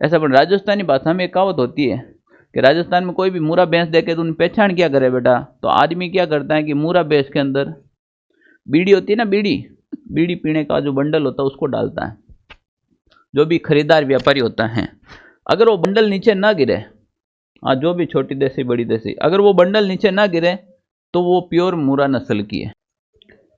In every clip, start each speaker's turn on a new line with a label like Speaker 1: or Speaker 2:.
Speaker 1: ऐसा पर राजस्थानी भाषा में एक कहावत होती है कि राजस्थान में कोई भी मूरा भैंस देखे तो उन्हें पहचान क्या करे बेटा, तो आदमी क्या करता है कि मूरा भैंस के अंदर बीड़ी होती है ना, बीड़ी बीड़ी पीने का जो बंडल होता है उसको डालता है। जो भी खरीदार व्यापारी होता है, अगर वो बंडल नीचे ना गिरे, हाँ जो भी छोटी देसी बड़ी देसी, अगर वो बंडल नीचे ना गिरे तो वो प्योर मूरा नस्ल की है।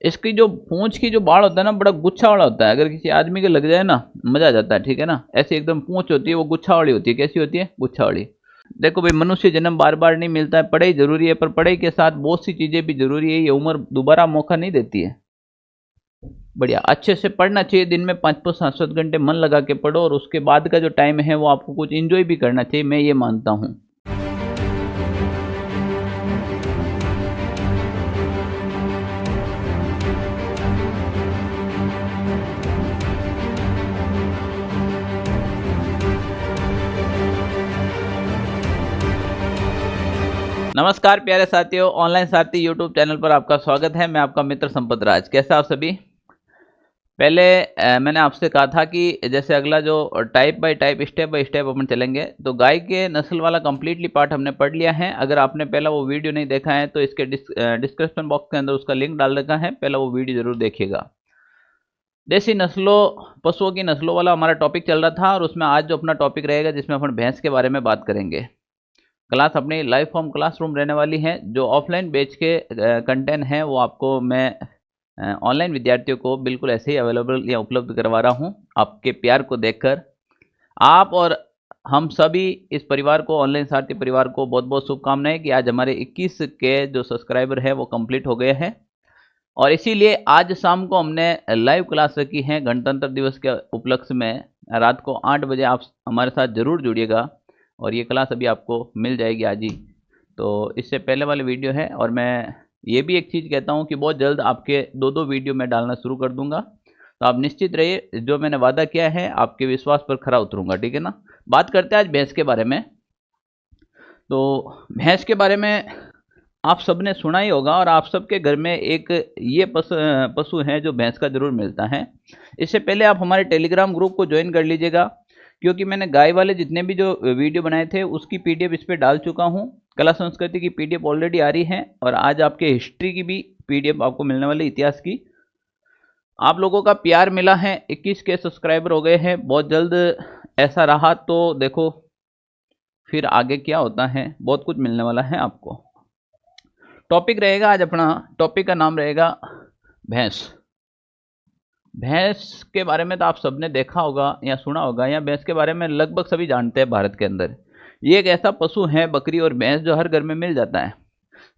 Speaker 1: इसकी जो पूंछ की जो बाल होता है ना, बड़ा गुच्छा वाला होता है, अगर किसी आदमी के लग जाए ना मजा आ जाता है, ठीक है ना। ऐसी एकदम पूंछ होती है, वो गुच्छा वाली होती है। कैसी होती है? गुच्छा वाली। देखो भाई, मनुष्य जन्म बार बार नहीं मिलता है, पढ़ाई जरूरी है, पर पढ़ाई के साथ बहुत सी चीजें भी जरूरी है। ये उम्र दोबारा मौका नहीं देती है। बढ़िया अच्छे से पढ़ना चाहिए, दिन में 5-5 7 7 घंटे मन लगा के पढ़ो, और उसके बाद का जो टाइम है वो आपको कुछ इंजॉय भी करना चाहिए, मैं ये मानता हूँ। नमस्कार प्यारे साथियों, ऑनलाइन साथी यूट्यूब चैनल पर आपका स्वागत है। मैं आपका मित्र संपत राज। कैसे आप सभी? पहले मैंने आपसे कहा था कि जैसे अगला जो type by type step by step अपन चलेंगे, तो गाय के नस्ल वाला कंप्लीटली पार्ट हमने पढ़ लिया है। अगर आपने पहला वो वीडियो नहीं देखा है तो इसके डिस्क्रिप्शन बॉक्स के अंदर उसका लिंक डाल रखा है, पहला वो वीडियो जरूर देखिएगा। देसी नस्लों, पशुओं की नस्लों वाला हमारा टॉपिक चल रहा था, और उसमें आज जो अपना टॉपिक रहेगा जिसमें अपन भैंस के बारे में बात करेंगे। क्लास अपनी लाइव फॉर्म क्लासरूम रहने वाली है। जो ऑफलाइन बैच के कंटेंट हैं वो आपको मैं ऑनलाइन विद्यार्थियों को बिल्कुल ऐसे ही अवेलेबल या उपलब्ध करवा रहा हूं। आपके प्यार को देखकर आप और हम सभी इस परिवार को, ऑनलाइन सारथी परिवार को बहुत बहुत शुभकामनाएं कि आज हमारे 21 के जो सब्सक्राइबर है वो कंप्लीट हो गए हैं। और इसीलिए आज शाम को हमने लाइव क्लास रखी है गणतंत्र दिवस के उपलक्ष्य में। रात को 8 बजे आप हमारे साथ जरूर जुड़िएगा, और ये क्लास अभी आपको मिल जाएगी आज ही। तो इससे पहले वाले वीडियो है, और मैं ये भी एक चीज़ कहता हूँ कि बहुत जल्द आपके 2-2 वीडियो मैं डालना शुरू कर दूंगा। तो आप निश्चित रहिए, जो मैंने वादा किया है आपके विश्वास पर खरा उतरूंगा, ठीक है ना। बात करते हैं आज भैंस के बारे में। तो भैंस के बारे में आप सबने सुना ही होगा, और आप सबके घर में एक ये पशु है जो भैंस का जरूर मिलता है। इससे पहले आप हमारे टेलीग्राम ग्रुप को ज्वाइन कर लीजिएगा, क्योंकि मैंने गाय वाले जितने भी जो वीडियो बनाए थे उसकी पीडीएफ इस पर डाल चुका हूँ। कला संस्कृति की पीडीएफ ऑलरेडी आ रही है, और आज आपके हिस्ट्री की भी पीडीएफ आपको मिलने वाली, इतिहास की। आप लोगों का प्यार मिला है, 21 के सब्सक्राइबर हो गए हैं। बहुत जल्द ऐसा रहा तो देखो फिर आगे क्या होता है, बहुत कुछ मिलने वाला है आपको। टॉपिक रहेगा आज अपना, टॉपिक का नाम रहेगा भैंस। भैंस के बारे में तो आप सबने देखा होगा या सुना होगा, या भैंस के बारे में लगभग सभी जानते हैं भारत के अंदर। ये एक ऐसा पशु है, बकरी और भैंस, जो हर घर में मिल जाता है।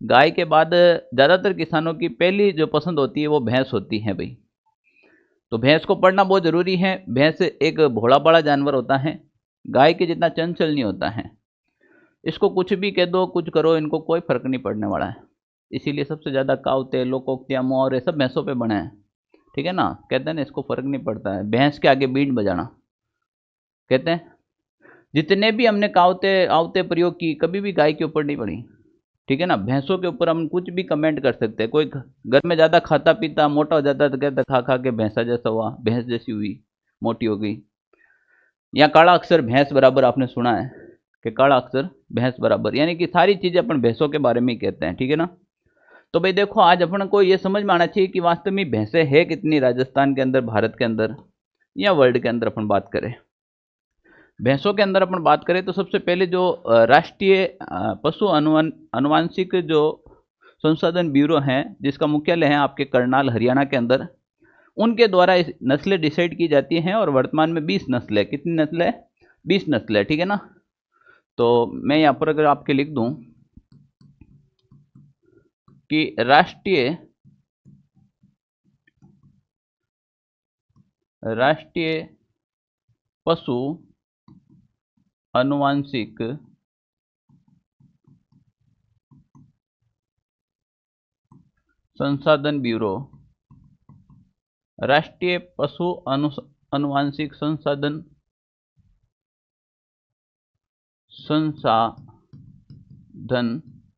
Speaker 1: गाय के बाद ज़्यादातर किसानों की पहली जो पसंद होती है वो भैंस होती है भाई। तो भैंस को पढ़ना बहुत ज़रूरी है। भैंस एक भोला बड़ा जानवर होता है, गाय के जितना चंचल नहीं होता है। इसको कुछ भी कह दो, कुछ करो, इनको कोई फर्क नहीं पड़ने वाला है। इसीलिए सबसे ज़्यादा कावते, लोकोक्तियाँ, मुहावरे सब भैंसों पे बने हैं, ठीक है ना। कहते हैं ना, इसको फर्क नहीं पड़ता है भैंस के आगे बीट बजाना। कहते हैं जितने भी हमने कावते आवते प्रयोग की, कभी भी गाय के ऊपर नहीं पड़ी, ठीक है ना। भैंसों के ऊपर हम कुछ भी कमेंट कर सकते हैं। कोई घर में ज़्यादा खाता पीता मोटा हो जाता है तो कहता खा खा के भैंसा जैसा हुआ, भैंस जैसी हुई, मोटी हो गई। या काला अक्षर भैंस बराबर, आपने सुना है कि काला अक्षर भैंस बराबर, यानी कि सारी चीज़ें अपन भैंसों के बारे में ही कहते हैं, ठीक है ना। तो भाई देखो, आज अपन को ये समझ में आना चाहिए कि वास्तव में भैंसें है कितनी राजस्थान के अंदर, भारत के अंदर, या वर्ल्ड के अंदर अपन बात करें। भैंसों के अंदर अपन बात करें तो सबसे पहले जो राष्ट्रीय पशु अनुवांशिक जो संशोधन ब्यूरो है, जिसका मुख्यालय है आपके करनाल हरियाणा के अंदर, उनके द्वारा इस नस्लें डिसाइड की जाती हैं। और वर्तमान में 20 नस्ल है। कितनी नस्ल है? 20 नस्ल है, ठीक है ना। तो मैं यहाँ पर अगर आपके लिख दूं कि राष्ट्रीय पशु अनुवांशिक संसाधन ब्यूरो, राष्ट्रीय पशु अनुवांशिक संसाधन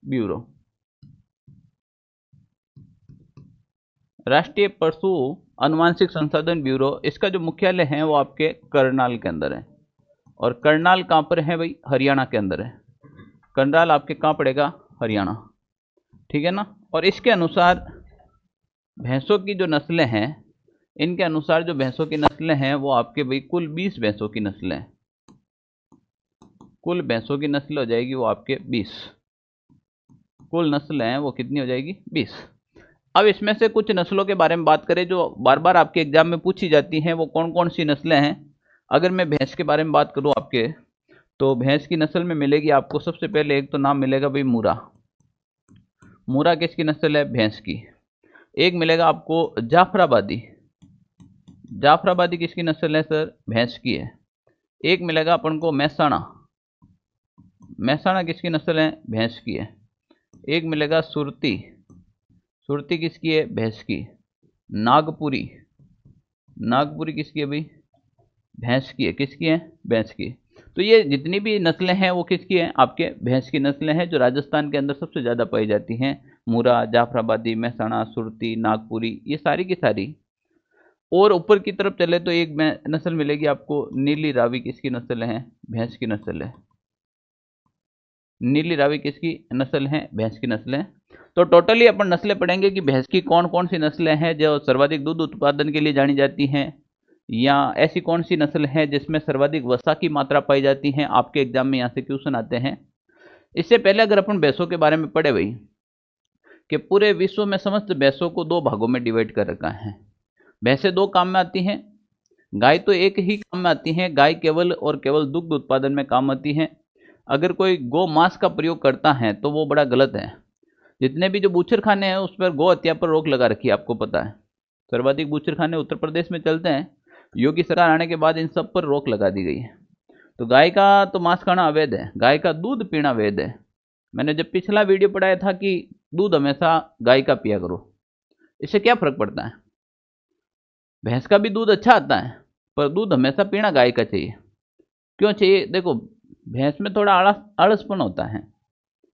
Speaker 1: ब्यूरो, राष्ट्रीय पशु अनुवांशिक संसाधन ब्यूरो, इसका जो मुख्यालय है वो आपके करनाल के अंदर है। और करनाल कहाँ पर है भाई? हरियाणा के अंदर है। करनाल आपके कहाँ पड़ेगा? हरियाणा, ठीक है ना। और इसके अनुसार भैंसों की जो नस्लें हैं, इनके अनुसार जो भैंसों की नस्लें हैं वो आपके भाई कुल 20 भैंसों की नस्लें हैं। कुल भैंसों की नस्ल हो जाएगी वो आपके 20। कुल नस्लें हैं वो कितनी हो जाएगी? 20। अब इसमें से कुछ नस्लों के बारे में बात करें जो बार बार आपके एग्जाम में पूछी जाती हैं, वो कौन कौन सी नस्लें हैं। अगर मैं भैंस के बारे में बात करूं आपके, तो भैंस की नस्ल में मिलेगी आपको सबसे पहले एक तो नाम मिलेगा भाई मुरा। मुरा किसकी नस्ल है? भैंस की। एक मिलेगा आपको जाफराबादी। जाफराबादी किसकी नस्ल है सर? भैंस की है। एक मिलेगा अपन को महसाणा। महसाणा किसकी नस्ल है? भैंस की है। एक मिलेगा सुरती। सुरती किसकी है? भैंस की। नागपुरी। नागपुरी किसकी है भाई? भैंस की है। किसकी है? भैंस की। तो ये जितनी भी नस्लें हैं वो किसकी हैं? आपके भैंस की नस्लें हैं, जो राजस्थान के अंदर सबसे ज़्यादा पाई जाती हैं। मुरा, जाफराबादी, महसाणा, सुरती, नागपुरी, ये सारी की सारी। और ऊपर की तरफ चले तो एक नस्ल मिलेगी आपको नीली रावी। किसकी नस्ल है? भैंस की नस्ल है। नीली रावी किसकी नस्ल है? भैंस की नस्ल है। तो टोटली अपन नस्लें पढ़ेंगे कि भैंस की कौन कौन सी नस्लें हैं जो सर्वाधिक दूध उत्पादन के लिए जानी जाती हैं, या ऐसी कौन सी नस्ल है जिसमें सर्वाधिक वसा की मात्रा पाई जाती है। आपके एग्जाम में यहाँ से क्वेश्चन आते हैं। इससे पहले अगर अपन भैंसों के बारे में पढ़े भाई, कि पूरे विश्व में समस्त भैंसों को दो भागों में डिवाइड कर रखा है। भैंसें दो काम में आती हैं, गाय तो एक ही काम में आती हैं। गाय केवल और केवल दुग्ध उत्पादन में काम आती है। अगर कोई गौ मांस का प्रयोग करता है तो वो बड़ा गलत है। जितने भी जो बूचर खाने हैं उस पर गौ हत्या पर रोक लगा रखी है, आपको पता है। सर्वाधिक बूचर खाने उत्तर प्रदेश में चलते हैं। योगी सरकार आने के बाद इन सब पर रोक लगा दी गई है। तो गाय का तो मांस खाना अवैध है, गाय का दूध पीना वैध है। मैंने जब पिछला वीडियो पढ़ाया था कि दूध हमेशा गाय का पिया करो। इससे क्या फर्क पड़ता है? भैंस का भी दूध अच्छा आता है, पर दूध हमेशा पीना गाय का चाहिए। क्यों चाहिए? देखो, भैंस में थोड़ा आलसपन होता है।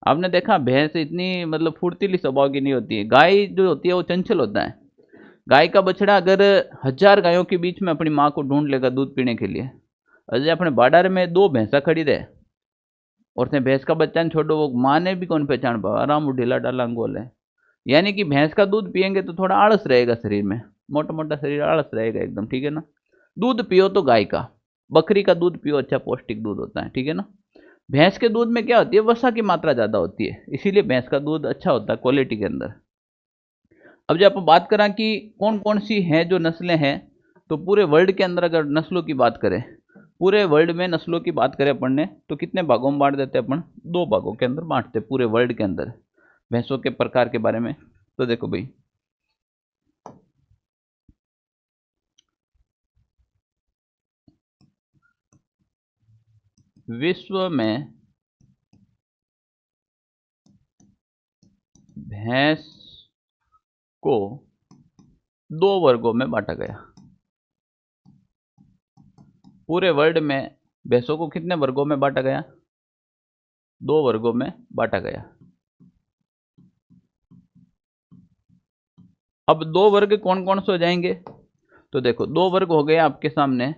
Speaker 1: आपने देखा भैंस इतनी मतलब फुर्तीली स्वभाव की नहीं होती है। गाय जो होती है वो चंचल होता है। गाय का बछड़ा अगर 1000 गायों के बीच में अपनी माँ को ढूंढ लेगा दूध पीने के लिए, अजय अपने बाडार में 2 भैंसा खड़ी रहे और उसने भैंस का बच्चा न छोड़ो, वो माँ ने भी कौन पहचान पाओ, आराम ढीला डाला अंगोल है। यानी कि भैंस का दूध पियेंगे तो थोड़ा आलस रहेगा शरीर में, मोटा मोटा शरीर आलस रहेगा एकदम, ठीक है ना। दूध पियो तो गाय का, बकरी का दूध पियो, अच्छा पौष्टिक दूध होता है, ठीक है ना। भैंस के दूध में क्या होती है? वसा की मात्रा ज़्यादा होती है, इसीलिए भैंस का दूध अच्छा होता है क्वालिटी के अंदर। अब जब आप बात करें कि कौन कौन सी हैं जो नस्लें हैं, तो पूरे वर्ल्ड के अंदर अगर नस्लों की बात करें, पूरे वर्ल्ड में नस्लों की बात करें अपन ने, तो कितने भागों में बांट देते हैं अपन? 2 भागों के अंदर बांटते पूरे वर्ल्ड के अंदर भैंसों के प्रकार के बारे में। तो देखो भाई, विश्व में भैंस को 2 वर्गों में बांटा गया। पूरे वर्ल्ड में भैंसों को कितने वर्गों में बांटा गया? 2 वर्गों में बांटा गया। अब 2 वर्ग कौन कौन से हो जाएंगे? तो देखो 2 वर्ग हो गए आपके सामने।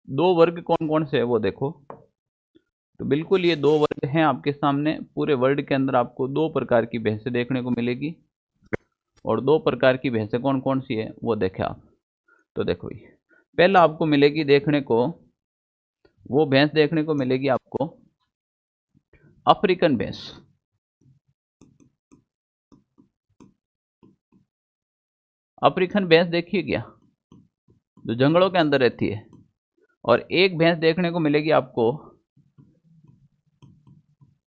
Speaker 1: 2 वर्ग कौन कौन से है वो देखो। तो बिल्कुल ये 2 वर्ग हैं आपके सामने। पूरे वर्ल्ड के अंदर आपको 2 प्रकार की भैंसें देखने को मिलेगी। और 2 प्रकार की भैंसें कौन कौन सी है वो देखें आप। तो देखो ये पहला आपको मिलेगी देखने को, वो भैंस देखने को मिलेगी आपको अफ्रीकन भैंस। अफ्रीकन भैंस देखिए क्या, जो जंगलों के अंदर रहती है। और एक भैंस देखने को मिलेगी आपको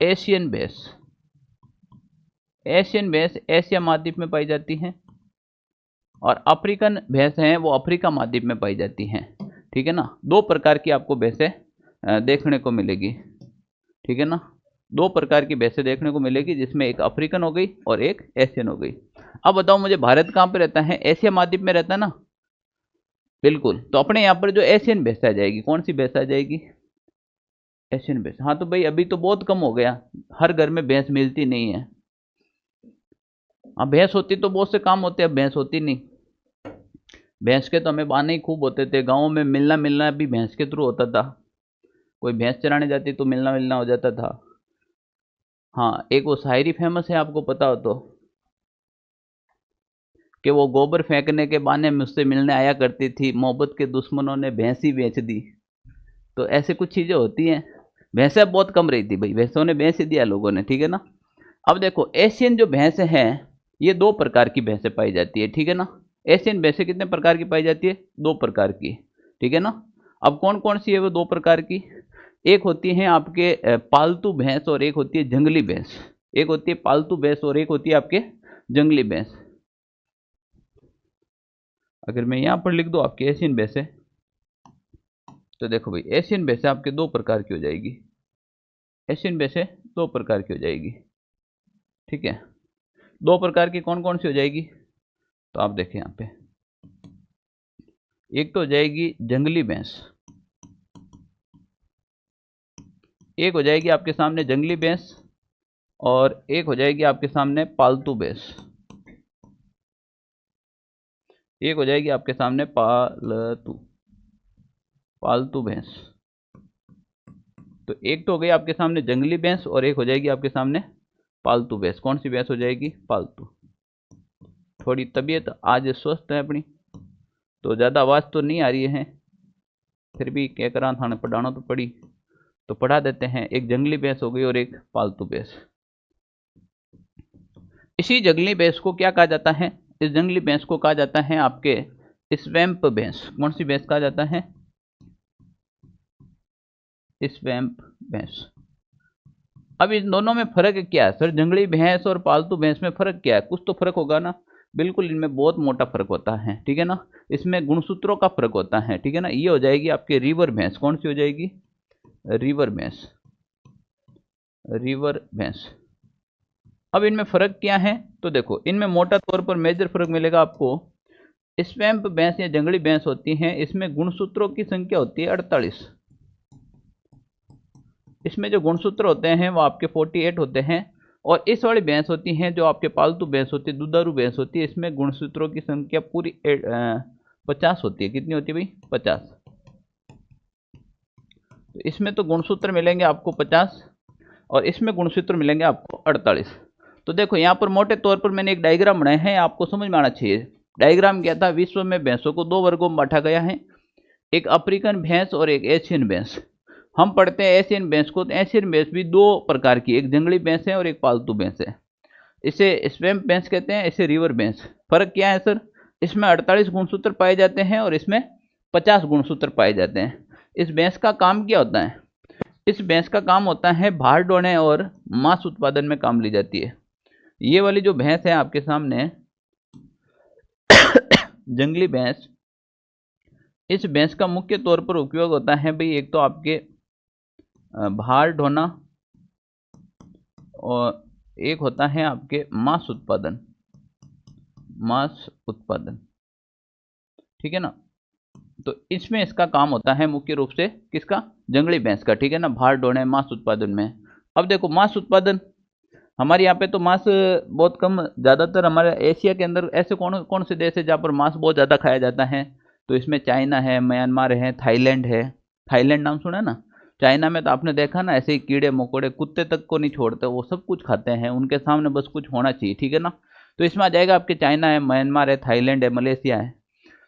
Speaker 1: एशियन भैंस। एशियन भैंस एशिया महाद्वीप में पाई जाती हैं, और अफ्रीकन भैंस हैं वो अफ्रीका महाद्वीप में पाई जाती हैं, ठीक है ना। 2 प्रकार की आपको भैंसें देखने को मिलेगी, ठीक है ना। 2 प्रकार की भैंसें देखने को मिलेगी, जिसमें एक अफ्रीकन हो गई और एक एशियन हो गई। अब बताओ मुझे, भारत कहाँ पे रहता है? एशिया महाद्वीप में रहता है ना, बिल्कुल। तो अपने यहाँ पर जो एशियन भैंस आ जाएगी, कौन सी भैंस आ जाएगी? एशियन भैंस। हाँ तो भाई अभी तो बहुत कम हो गया, हर घर में भैंस मिलती नहीं है। हाँ भैंस होती तो बहुत से काम होते हैं, अब भैंस होती नहीं। भैंस के तो हमें बहाने ही खूब होते थे, गाँव में मिलना भी भैंस के थ्रू होता था। कोई भैंस चराने जाती तो मिलना मिलना हो जाता था। हाँ, एक वो शायरी फेमस है, आपको पता हो तो, कि वो गोबर फेंकने के बहाने मुझसे मिलने आया करती थी, मोहब्बत के दुश्मनों ने भैंस ही बेच दी। तो ऐसे कुछ चीजें होती हैं। भैंसें बहुत कम रही थी भाई, भैंसों ने बेच ही दिया लोगों ने, ठीक है ना। अब देखो एशियन जो भैंसें हैं, ये दो प्रकार की भैंसें पाई जाती है, ठीक है ना। एशियन भैंसें कितने प्रकार की पाई जाती है? दो प्रकार की, ठीक है ना। अब कौन कौन सी है वो दो प्रकार की? एक होती है आपके पालतू भैंस और एक होती है जंगली भैंस। एक होती है पालतू भैंस और एक होती है आपके जंगली भैंस। अगर मैं यहां पर लिख दूं आपकी एशियन भैंसें, तो देखो भाई एशियन भैंसें आपके दो प्रकार की हो जाएगी। एशियन भैंसें दो प्रकार की हो जाएगी, ठीक है। दो प्रकार की कौन कौन सी हो जाएगी? तो आप देखें यहाँ पे, एक तो हो जाएगी जंगली भैंस, एक हो जाएगी आपके सामने जंगली भैंस, और एक हो जाएगी आपके सामने पालतू भैंस। एक हो जाएगी आपके सामने पालतू पालतू भैंस। तो एक तो हो गई आपके सामने जंगली भैंस और एक हो जाएगी आपके सामने पालतू भैंस। कौन सी भैंस हो जाएगी? पालतू। थोड़ी तबीयत आज स्वस्थ है अपनी, तो ज़्यादा आवाज़ तो नहीं आ रही है, फिर भी क्या करा, थाने पढ़ाना तो पड़ी, तो पढ़ा देते हैं। एक जंगली भैंस हो गई और एक पालतू भैंस। इसी जंगली भैंस को क्या कहा जाता है? इस जंगली भैंस को कहा जाता है आपके स्वैम्प भैंस। कौन सी भैंस कहा जाता है? स्वैम्प भैंस। अब इन दोनों में फर्क क्या है सर? जंगली भैंस और पालतू भैंस में फर्क क्या है? कुछ तो फर्क होगा ना। बिल्कुल, इनमें बहुत मोटा फर्क होता है, ठीक है ना। इसमें गुणसूत्रों का फर्क होता है, ठीक है ना। ये हो जाएगी आपके रिवर भैंस। कौन सी हो जाएगी? रिवर भैंस। रिवर भैंस। अब इनमें फर्क क्या है? तो देखो इनमें मोटा तौर पर मेजर फर्क मिलेगा आपको। स्वैम्प भैंस या जंगली भैंस होती हैं, इसमें गुणसूत्रों की संख्या होती है 48। इसमें जो गुणसूत्र होते हैं वो आपके 48 होते हैं। और इस वाली भैंस होती हैं जो आपके पालतू भैंस होती है, दुधारू भैंस होती है, इसमें गुणसूत्रों की संख्या पूरी 50 होती है। कितनी होती है भाई? 50। तो इसमें तो गुणसूत्र मिलेंगे आपको 50 और इसमें गुणसूत्र मिलेंगे आपको 48। तो देखो यहाँ पर मोटे तौर पर मैंने एक डायग्राम बनाया है, आपको समझ में आना चाहिए। डायग्राम क्या था? विश्व में भैंसों को दो वर्गों में बांटा गया है, एक अफ्रीकन भैंस और एक एशियन भैंस। हम पढ़ते हैं एशियन भैंस को, तो एशियन भैंस भी दो प्रकार की, एक जंगली भैंस है और एक पालतू भैंस है। इसे स्वैम्प भैंस कहते हैं, इसे रिवर भैंस। फर्क क्या है सर? इसमें 48 गुणसूत्र पाए जाते हैं और इसमें 50 गुणसूत्र पाए जाते हैं। इस भैंस का काम क्या होता है? इस भैंस का काम होता है भार ढोने और मांस उत्पादन में काम ली जाती है। ये वाली जो भैंस है आपके सामने जंगली भैंस, इस भैंस का मुख्य तौर पर उपयोग होता है भाई, एक तो आपके भार ढोना और एक होता है आपके मांस उत्पादन। मांस उत्पादन, ठीक है ना। तो इसमें इसका काम होता है मुख्य रूप से किसका? जंगली भैंस का, ठीक है ना। भार ढोने मांस उत्पादन में। अब देखो मांस उत्पादन, हमारे यहाँ पे तो मांस बहुत कम, ज़्यादातर हमारे एशिया के अंदर ऐसे कौन कौन से देश है जहाँ पर मांस बहुत ज़्यादा खाया जाता है? तो इसमें चाइना है, म्यांमार है, थाईलैंड है। थाईलैंड नाम सुना है ना। चाइना में तो आपने देखा ना, ऐसे ही कीड़े मकोड़े, कुत्ते तक को नहीं छोड़ते, वो सब कुछ खाते हैं, उनके सामने बस कुछ होना चाहिए, ठीक है ना। तो इसमें आ जाएगा आपके चाइना है, म्यांमार है, थाईलैंड है, मलेशिया है।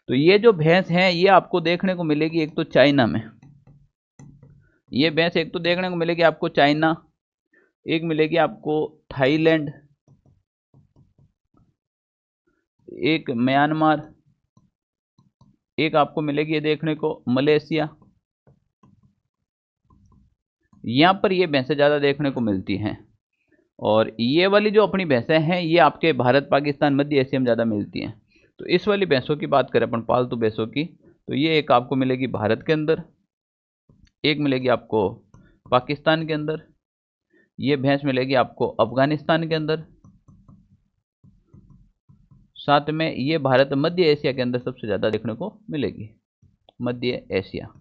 Speaker 1: तो ये जो भैंस है ये आपको देखने को मिलेगी एक तो चाइना में, ये भैंस एक तो देखने को मिलेगी आपको चाइना, एक मिलेगी आपको थाईलैंड, एक म्यांमार, एक आपको मिलेगी ये देखने को मलेशिया। यहाँ पर ये भैंसें ज़्यादा देखने को मिलती हैं। और ये वाली जो अपनी भैंसें हैं ये आपके भारत, पाकिस्तान, मध्य एशिया में ज़्यादा मिलती हैं। तो इस वाली भैंसों की बात करें अपन, पालतू भैंसों की, तो ये एक आपको मिलेगी भारत के अंदर, एक मिलेगी आपको पाकिस्तान के अंदर, ये भैंस मिलेगी आपको अफगानिस्तान के अंदर, साथ में ये भारत मध्य एशिया के अंदर सबसे ज़्यादा देखने को मिलेगी, मध्य एशिया।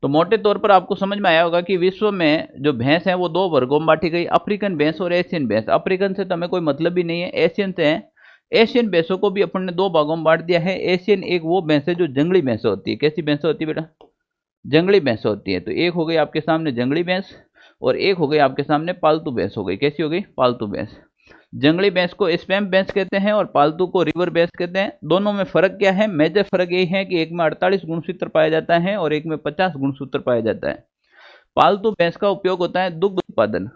Speaker 1: तो मोटे तौर पर आपको समझ में आया होगा कि विश्व में जो भैंस है वो दो वर्गों में बांटी गई, अफ्रीकन भैंस और एशियन भैंस। अफ्रीकन से तो हमें कोई मतलब ही नहीं है, एशियन से है। एशियन भैंसों को भी अपन ने दो भागों में बांट दिया है। एशियन एक वो भैंस है जो जंगली भैंस होती है। कैसी भैंस होती है बेटा? जंगली भैंस होती है। तो एक हो गई आपके सामने जंगली भैंस और एक हो गई आपके सामने पालतू भैंस हो गई। कैसी हो गई? पालतू भैंस। जंगली भैंस को स्पैम भैंस कहते हैं और पालतू को रिवर भैंस कहते हैं। दोनों में फर्क क्या है? मेजर फर्क यही है कि एक में 48 गुणसूत्र पाया जाता है और एक में 50 गुणसूत्र पाया जाता है। पालतू भैंस का उपयोग होता है दुग्ध उत्पादन।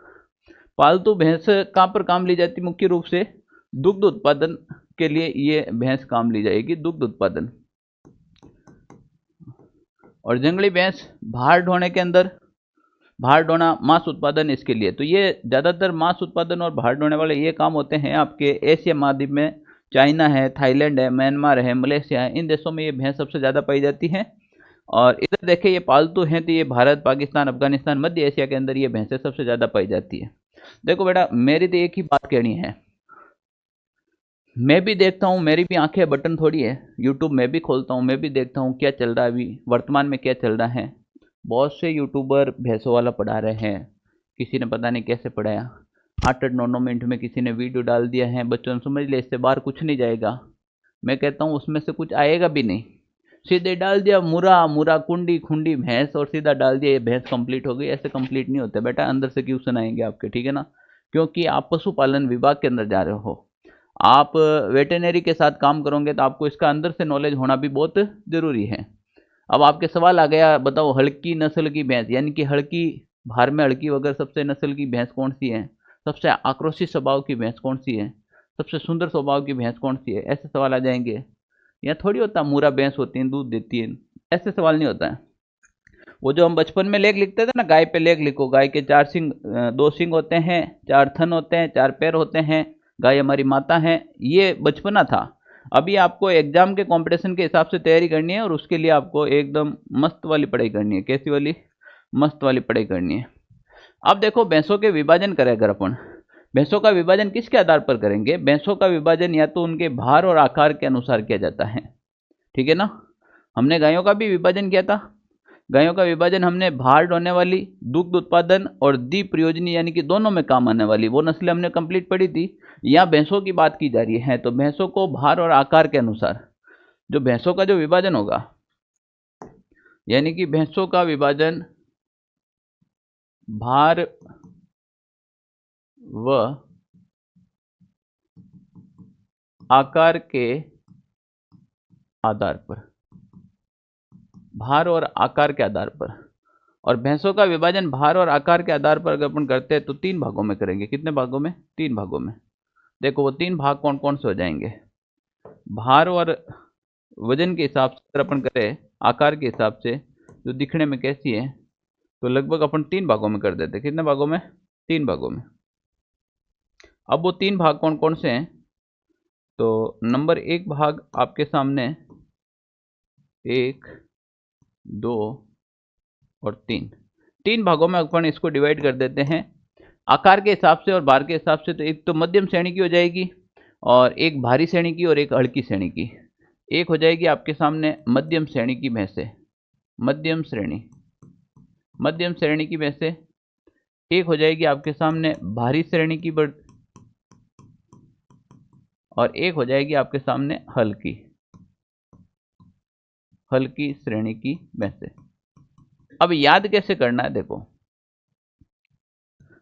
Speaker 1: पालतू भैंस कहाँ पर काम ली जाती है? मुख्य रूप से दुग्ध उत्पादन के लिए ये भैंस काम ली जाएगी, दुग्ध उत्पादन। और जंगली भैंस भार ढोने के अंदर, भार ढोना मांस उत्पादन इसके लिए। तो ये ज़्यादातर मांस उत्पादन और भार ढोने वाले ये काम होते हैं आपके एशिया महाद्वीप में। चाइना है, थाईलैंड है, म्यांमार है, मलेशिया है, इन देशों में ये भैंस सबसे ज़्यादा पाई जाती है। और इधर देखिए ये पालतू हैं तो ये भारत, पाकिस्तान, अफगानिस्तान, मध्य एशिया के अंदर ये भैंसें सबसे ज़्यादा पाई जाती है। देखो बेटा, मेरी तो एक ही बात कहनी है, मैं भी देखता हूँ, मेरी भी आंखें बटन थोड़ी है, यूट्यूब मैं भी खोलता हूँ, मैं भी देखता हूँ क्या चल रहा है अभी वर्तमान में, क्या चल रहा है। बहुत से यूट्यूबर भैंसों वाला पढ़ा रहे हैं, किसी ने पता नहीं कैसे पढ़ाया, 8-8, 9-9 मिनट में किसी ने वीडियो डाल दिया है, बच्चों ने समझ लिया इससे बाहर कुछ नहीं जाएगा। मैं कहता हूँ उसमें से कुछ आएगा भी नहीं, सीधे डाल दिया मुरा मुरा कुंडी खुंडी भैंस और सीधा डाल दिया ये भैंस कंप्लीट हो गई। ऐसे कंप्लीट नहीं होते बेटा, अंदर से क्वेश्चन आएंगे आपके, ठीक है ना, क्योंकि आप पशुपालन विभाग के अंदर जा रहे हो, आप वेटेनरी के साथ काम करोगे तो आपको इसका अंदर से नॉलेज होना भी बहुत ज़रूरी है। अब आपके सवाल आ गया, बताओ हड़की नस्ल की भैंस, यानी कि हड़की, भार में हड़की वगैरह सबसे नस्ल की भैंस कौन सी है, सबसे आक्रोशित स्वभाव की भैंस कौन सी है, सबसे सुंदर स्वभाव की भैंस कौन सी है, ऐसे सवाल आ जाएंगे। यहाँ थोड़ी होता मुरा भैंस होती है, दूध देती है, ऐसे सवाल नहीं होता है। वो जो हम बचपन में लेख लिखते थे ना, गाय पे लेख लिखो, गाय के 4 सिंग, 2 सिंग होते हैं, 4 थन होते हैं, 4 पैर होते हैं, गाय हमारी माता है, ये बचपना था। अभी आपको एग्जाम के कंपटीशन के हिसाब से तैयारी करनी है और उसके लिए आपको एकदम मस्त वाली पढ़ाई करनी है। कैसी वाली? मस्त वाली पढ़ाई करनी है। अब देखो भैंसों के विभाजन करें अगर अपन, भैंसों का विभाजन किसके आधार पर करेंगे? भैंसों का विभाजन या तो उनके भार और आकार के अनुसार किया जाता है, ठीक है ना। हमने गायों का भी विभाजन किया था, गायों का विभाजन हमने भार ढोने वाली, दुग्ध उत्पादन और द्वि प्रयोजनी यानी कि दोनों में काम आने वाली वो नस्लें हमने कंप्लीट पढ़ी थी। यहाँ भैंसों की बात की जा रही है, तो भैंसों को भार और आकार के अनुसार जो भैंसों का जो विभाजन होगा, यानी कि भैंसों का विभाजन भार व आकार के आधार पर, भार और आकार के आधार पर। और भैंसों का विभाजन भार और आकार के आधार पर अगर अपन करते हैं तो 3 भागों में करेंगे। कितने भागों में? 3 भागों में। देखो वो 3 भाग कौन कौन से हो जाएंगे? भार और वजन के हिसाब से अगर अपन करें, आकार के हिसाब से जो दिखने में कैसी है, तो लगभग अपन 3 भागों में कर देते हैं। कितने भागों में? 3 भागों में। अब वो 3 भाग कौन कौन से हैं? तो नंबर 1 भाग आपके सामने 1, 2 और 3 भागों में अपन इसको डिवाइड कर देते हैं आकार के हिसाब से और भार के हिसाब से। तो एक तो मध्यम श्रेणी की हो जाएगी और एक भारी श्रेणी की और एक हल्की श्रेणी की। एक हो जाएगी आपके सामने मध्यम श्रेणी की भैंसें, मध्यम श्रेणी, मध्यम श्रेणी की भैंसें। एक हो जाएगी आपके सामने भारी श्रेणी की बर्ड और एक हो जाएगी आपके सामने हल्की, हल्की श्रेणी की भैंसें। अब याद कैसे करना है? देखो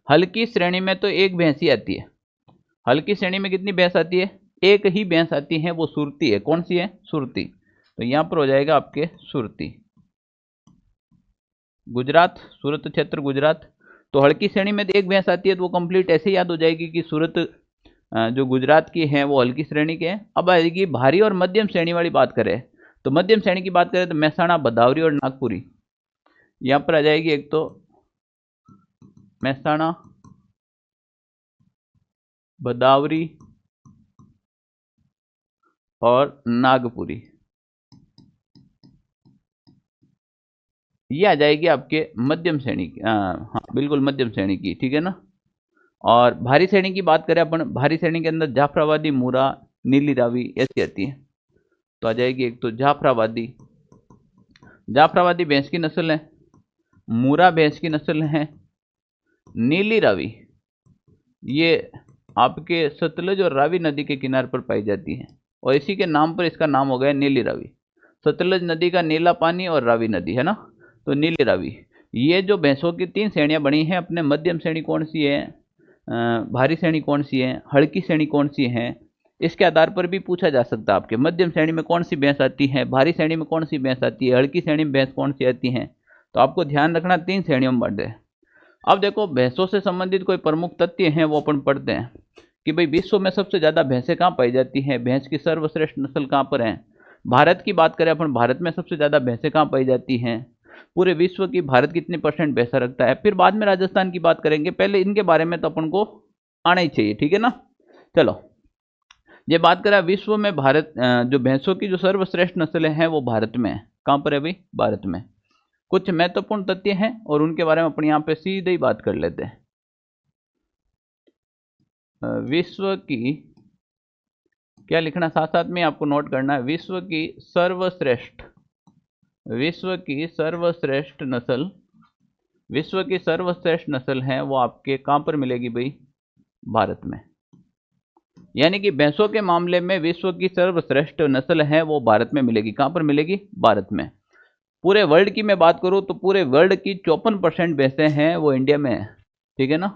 Speaker 1: हल्की श्रेणी में तो एक भैंस ही आती है। हल्की श्रेणी में कितनी भैंस आती है? एक ही भैंस आती है, वो सुरती है। कौन सी है? सुरती। तो यहां पर हो जाएगा आपके सुरती, गुजरात, सूरत क्षेत्र गुजरात। तो हल्की श्रेणी में एक भैंस आती है तो वो कंप्लीट ऐसे याद हो जाएगी कि सूरत जो गुजरात की है वो हल्की श्रेणी के हैं। अब आएगी भारी और मध्यम श्रेणी वाली बात करें, तो मध्यम श्रेणी की बात करें तो महसाणा, भदावरी और नागपुरी। यहां पर आ जाएगी एक तो महसाणा, भदावरी और नागपुरी, ये आ जाएगी आपके मध्यम श्रेणी की। हाँ बिल्कुल मध्यम श्रेणी की, ठीक है ना। और भारी श्रेणी की बात करें अपन, भारी श्रेणी के अंदर जाफराबादी, मुरा, नीली रावी ऐसी आती है। तो आ जाएगी एक तो जाफराबादी, जाफराबादी भैंस की नस्ल है, मुरा भैंस की नस्ल है, नीली रावी ये आपके सतलज और रावी नदी के किनारे पर पाई जाती है और इसी के नाम पर इसका नाम हो गया नीली रावी। सतलज नदी का नीला पानी और रावी नदी है ना, तो नीली रावी। ये जो भैंसों की 3 श्रेणियां बनी हैं अपने, मध्यम श्रेणी कौन सी है, भारी श्रेणी कौन सी है, हल्की श्रेणी कौन सी है, इसके आधार पर भी पूछा जा सकता है आपके। मध्यम श्रेणी में कौन सी भैंस आती है, भारी श्रेणी में कौन सी भैंस आती है, हल्की श्रेणी में भैंस कौन सी आती है। तो आपको ध्यान रखना 3 श्रेणियों में बांटे। अब देखो भैंसों से संबंधित कोई प्रमुख तथ्य हैं वो अपन पढ़ते हैं कि भाई विश्व में सबसे ज़्यादा भैंसें कहाँ पाई जाती हैं, भैंस की सर्वश्रेष्ठ नस्ल कहाँ पर है। भारत की बात करें अपन, भारत में सबसे ज़्यादा भैंसें कहाँ पाई जाती हैं, पूरे विश्व की भारत कितने % भैंसा रखता है। फिर बाद में राजस्थान की बात करेंगे, पहले इनके बारे में तो अपन को आना ही चाहिए, ठीक है ना। चलो, ये बात करें विश्व में भारत जो भैंसों की जो सर्वश्रेष्ठ नस्लें हैं वो भारत में है। कहाँ पर है भाई, भारत में। कुछ महत्वपूर्ण तथ्य हैं और उनके बारे में अपन यहाँ पे सीधे ही बात कर लेते हैं। विश्व की, क्या लिखना साथ साथ में आपको नोट करना है, विश्व की सर्वश्रेष्ठ नस्ल, विश्व की सर्वश्रेष्ठ नस्ल है वो आपके कहाँ पर मिलेगी भाई, भारत में। यानी कि भैंसों के मामले में विश्व की सर्वश्रेष्ठ नस्ल है वो भारत में मिलेगी। कहाँ पर मिलेगी, भारत में। पूरे वर्ल्ड की मैं बात करूं तो पूरे वर्ल्ड की 54% भैंसें हैं वो इंडिया में है, ठीक है ना।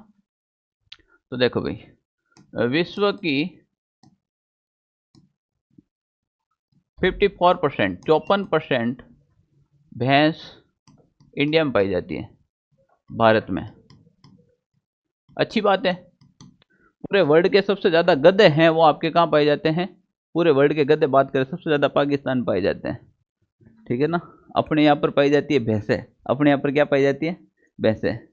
Speaker 1: तो देखो भाई, विश्व की 54%, 54% भैंस इंडिया में पाई जाती है, भारत में। अच्छी बात है। पूरे वर्ल्ड के सबसे ज़्यादा गधे हैं वो आपके कहाँ पाए जाते हैं, पूरे वर्ल्ड के गधे बात करें सबसे ज़्यादा पाकिस्तान पाए जाते हैं, ठीक है ना। अपने यहाँ पर पाई जाती है भैंसें, अपने यहाँ पर क्या पाई जाती है, भैंसें।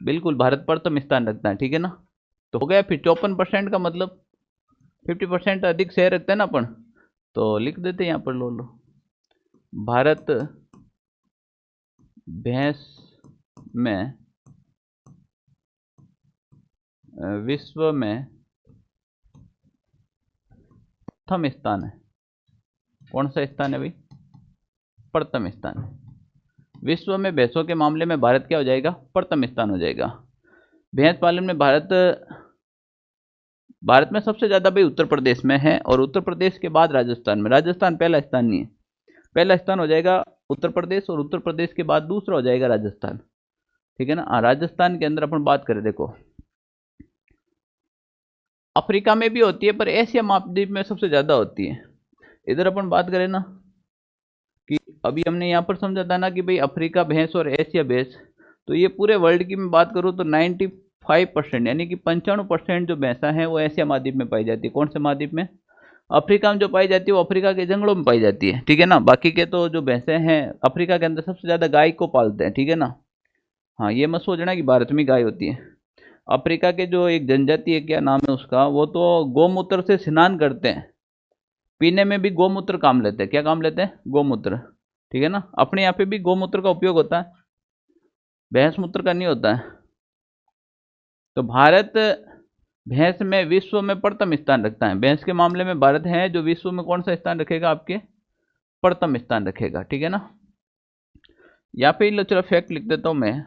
Speaker 1: बिल्कुल, भारत प्रथम स्थान रखता है, ठीक है ना। तो हो गया फिर 54% का मतलब 50% अधिक शेयर रखते हैं ना अपन, तो लिख देते हैं यहाँ पर, लो भारत भैंस में विश्व में प्रथम स्थान है। कौन सा स्थान है भाई, प्रथम स्थान है। विश्व में भैंसों के मामले में भारत क्या हो जाएगा, प्रथम स्थान हो जाएगा। भैंस पालन में भारत में सबसे ज़्यादा भाई उत्तर प्रदेश में है, और उत्तर प्रदेश के बाद राजस्थान में। राजस्थान पहला स्थान नहीं है, पहला स्थान हो जाएगा उत्तर प्रदेश, और उत्तर प्रदेश के बाद दूसरा हो जाएगा राजस्थान, ठीक है ना। राजस्थान के अंदर अपन बात करें, देखो अफ्रीका में भी होती है पर एशिया महाद्वीप में सबसे ज़्यादा होती है। इधर अपन बात करें ना कि अभी हमने यहाँ पर समझा था ना कि भाई अफ्रीका भैंस और एशिया भैंस, तो ये पूरे वर्ल्ड की मैं बात करूँ तो 95% यानी कि 95% जो भैंसा हैं वो एशिया महाद्वीप में पाई जाती है। कौन से महाद्वीप में, अफ्रीका में जो पाई जाती है वो अफ्रीका के जंगलों में पाई जाती है, ठीक है ना। बाकी के तो जो भैंसे हैं अफ्रीका के अंदर सबसे ज़्यादा गाय को पालते हैं, ठीक है ना। हाँ, ये मत सोचना कि भारत में गाय होती है। अफ्रीका के जो एक जनजाति है, क्या नाम है उसका, वो तो गोमूत्र से स्नान करते हैं, पीने में भी गोमूत्र काम लेते हैं। क्या काम लेते हैं, गोमूत्र, ठीक है ना। अपने यहाँ पे भी गोमूत्र का उपयोग होता है, भैंस मूत्र का नहीं होता है। तो भारत भैंस में विश्व में प्रथम स्थान रखता है। भैंस के मामले में भारत है जो विश्व में कौन सा स्थान रखेगा, आपके प्रथम स्थान रखेगा, ठीक है ना। यहाँ पे चलो फैक्ट लिख देता हूँ मैं,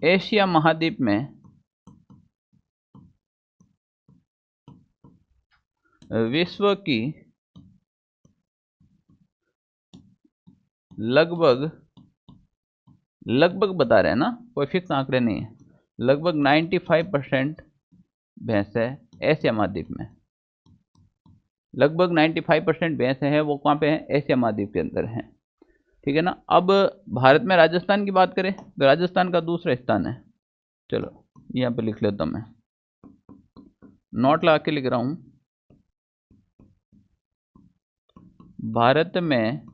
Speaker 1: एशिया महाद्वीप में विश्व की लगभग बता रहे हैं ना, कोई फिक्स आंकड़े नहीं है, लगभग 95% भैंस है एशिया महाद्वीप में। लगभग 95% भैंस है वो कहाँ पे है, एशिया महाद्वीप के अंदर है, ठीक है ना। अब भारत में राजस्थान की बात करें तो राजस्थान का दूसरा स्थान है। चलो यहाँ पे लिख लेता हूँ, मैं नोट लगा के लिख रहा हूँ। भारत में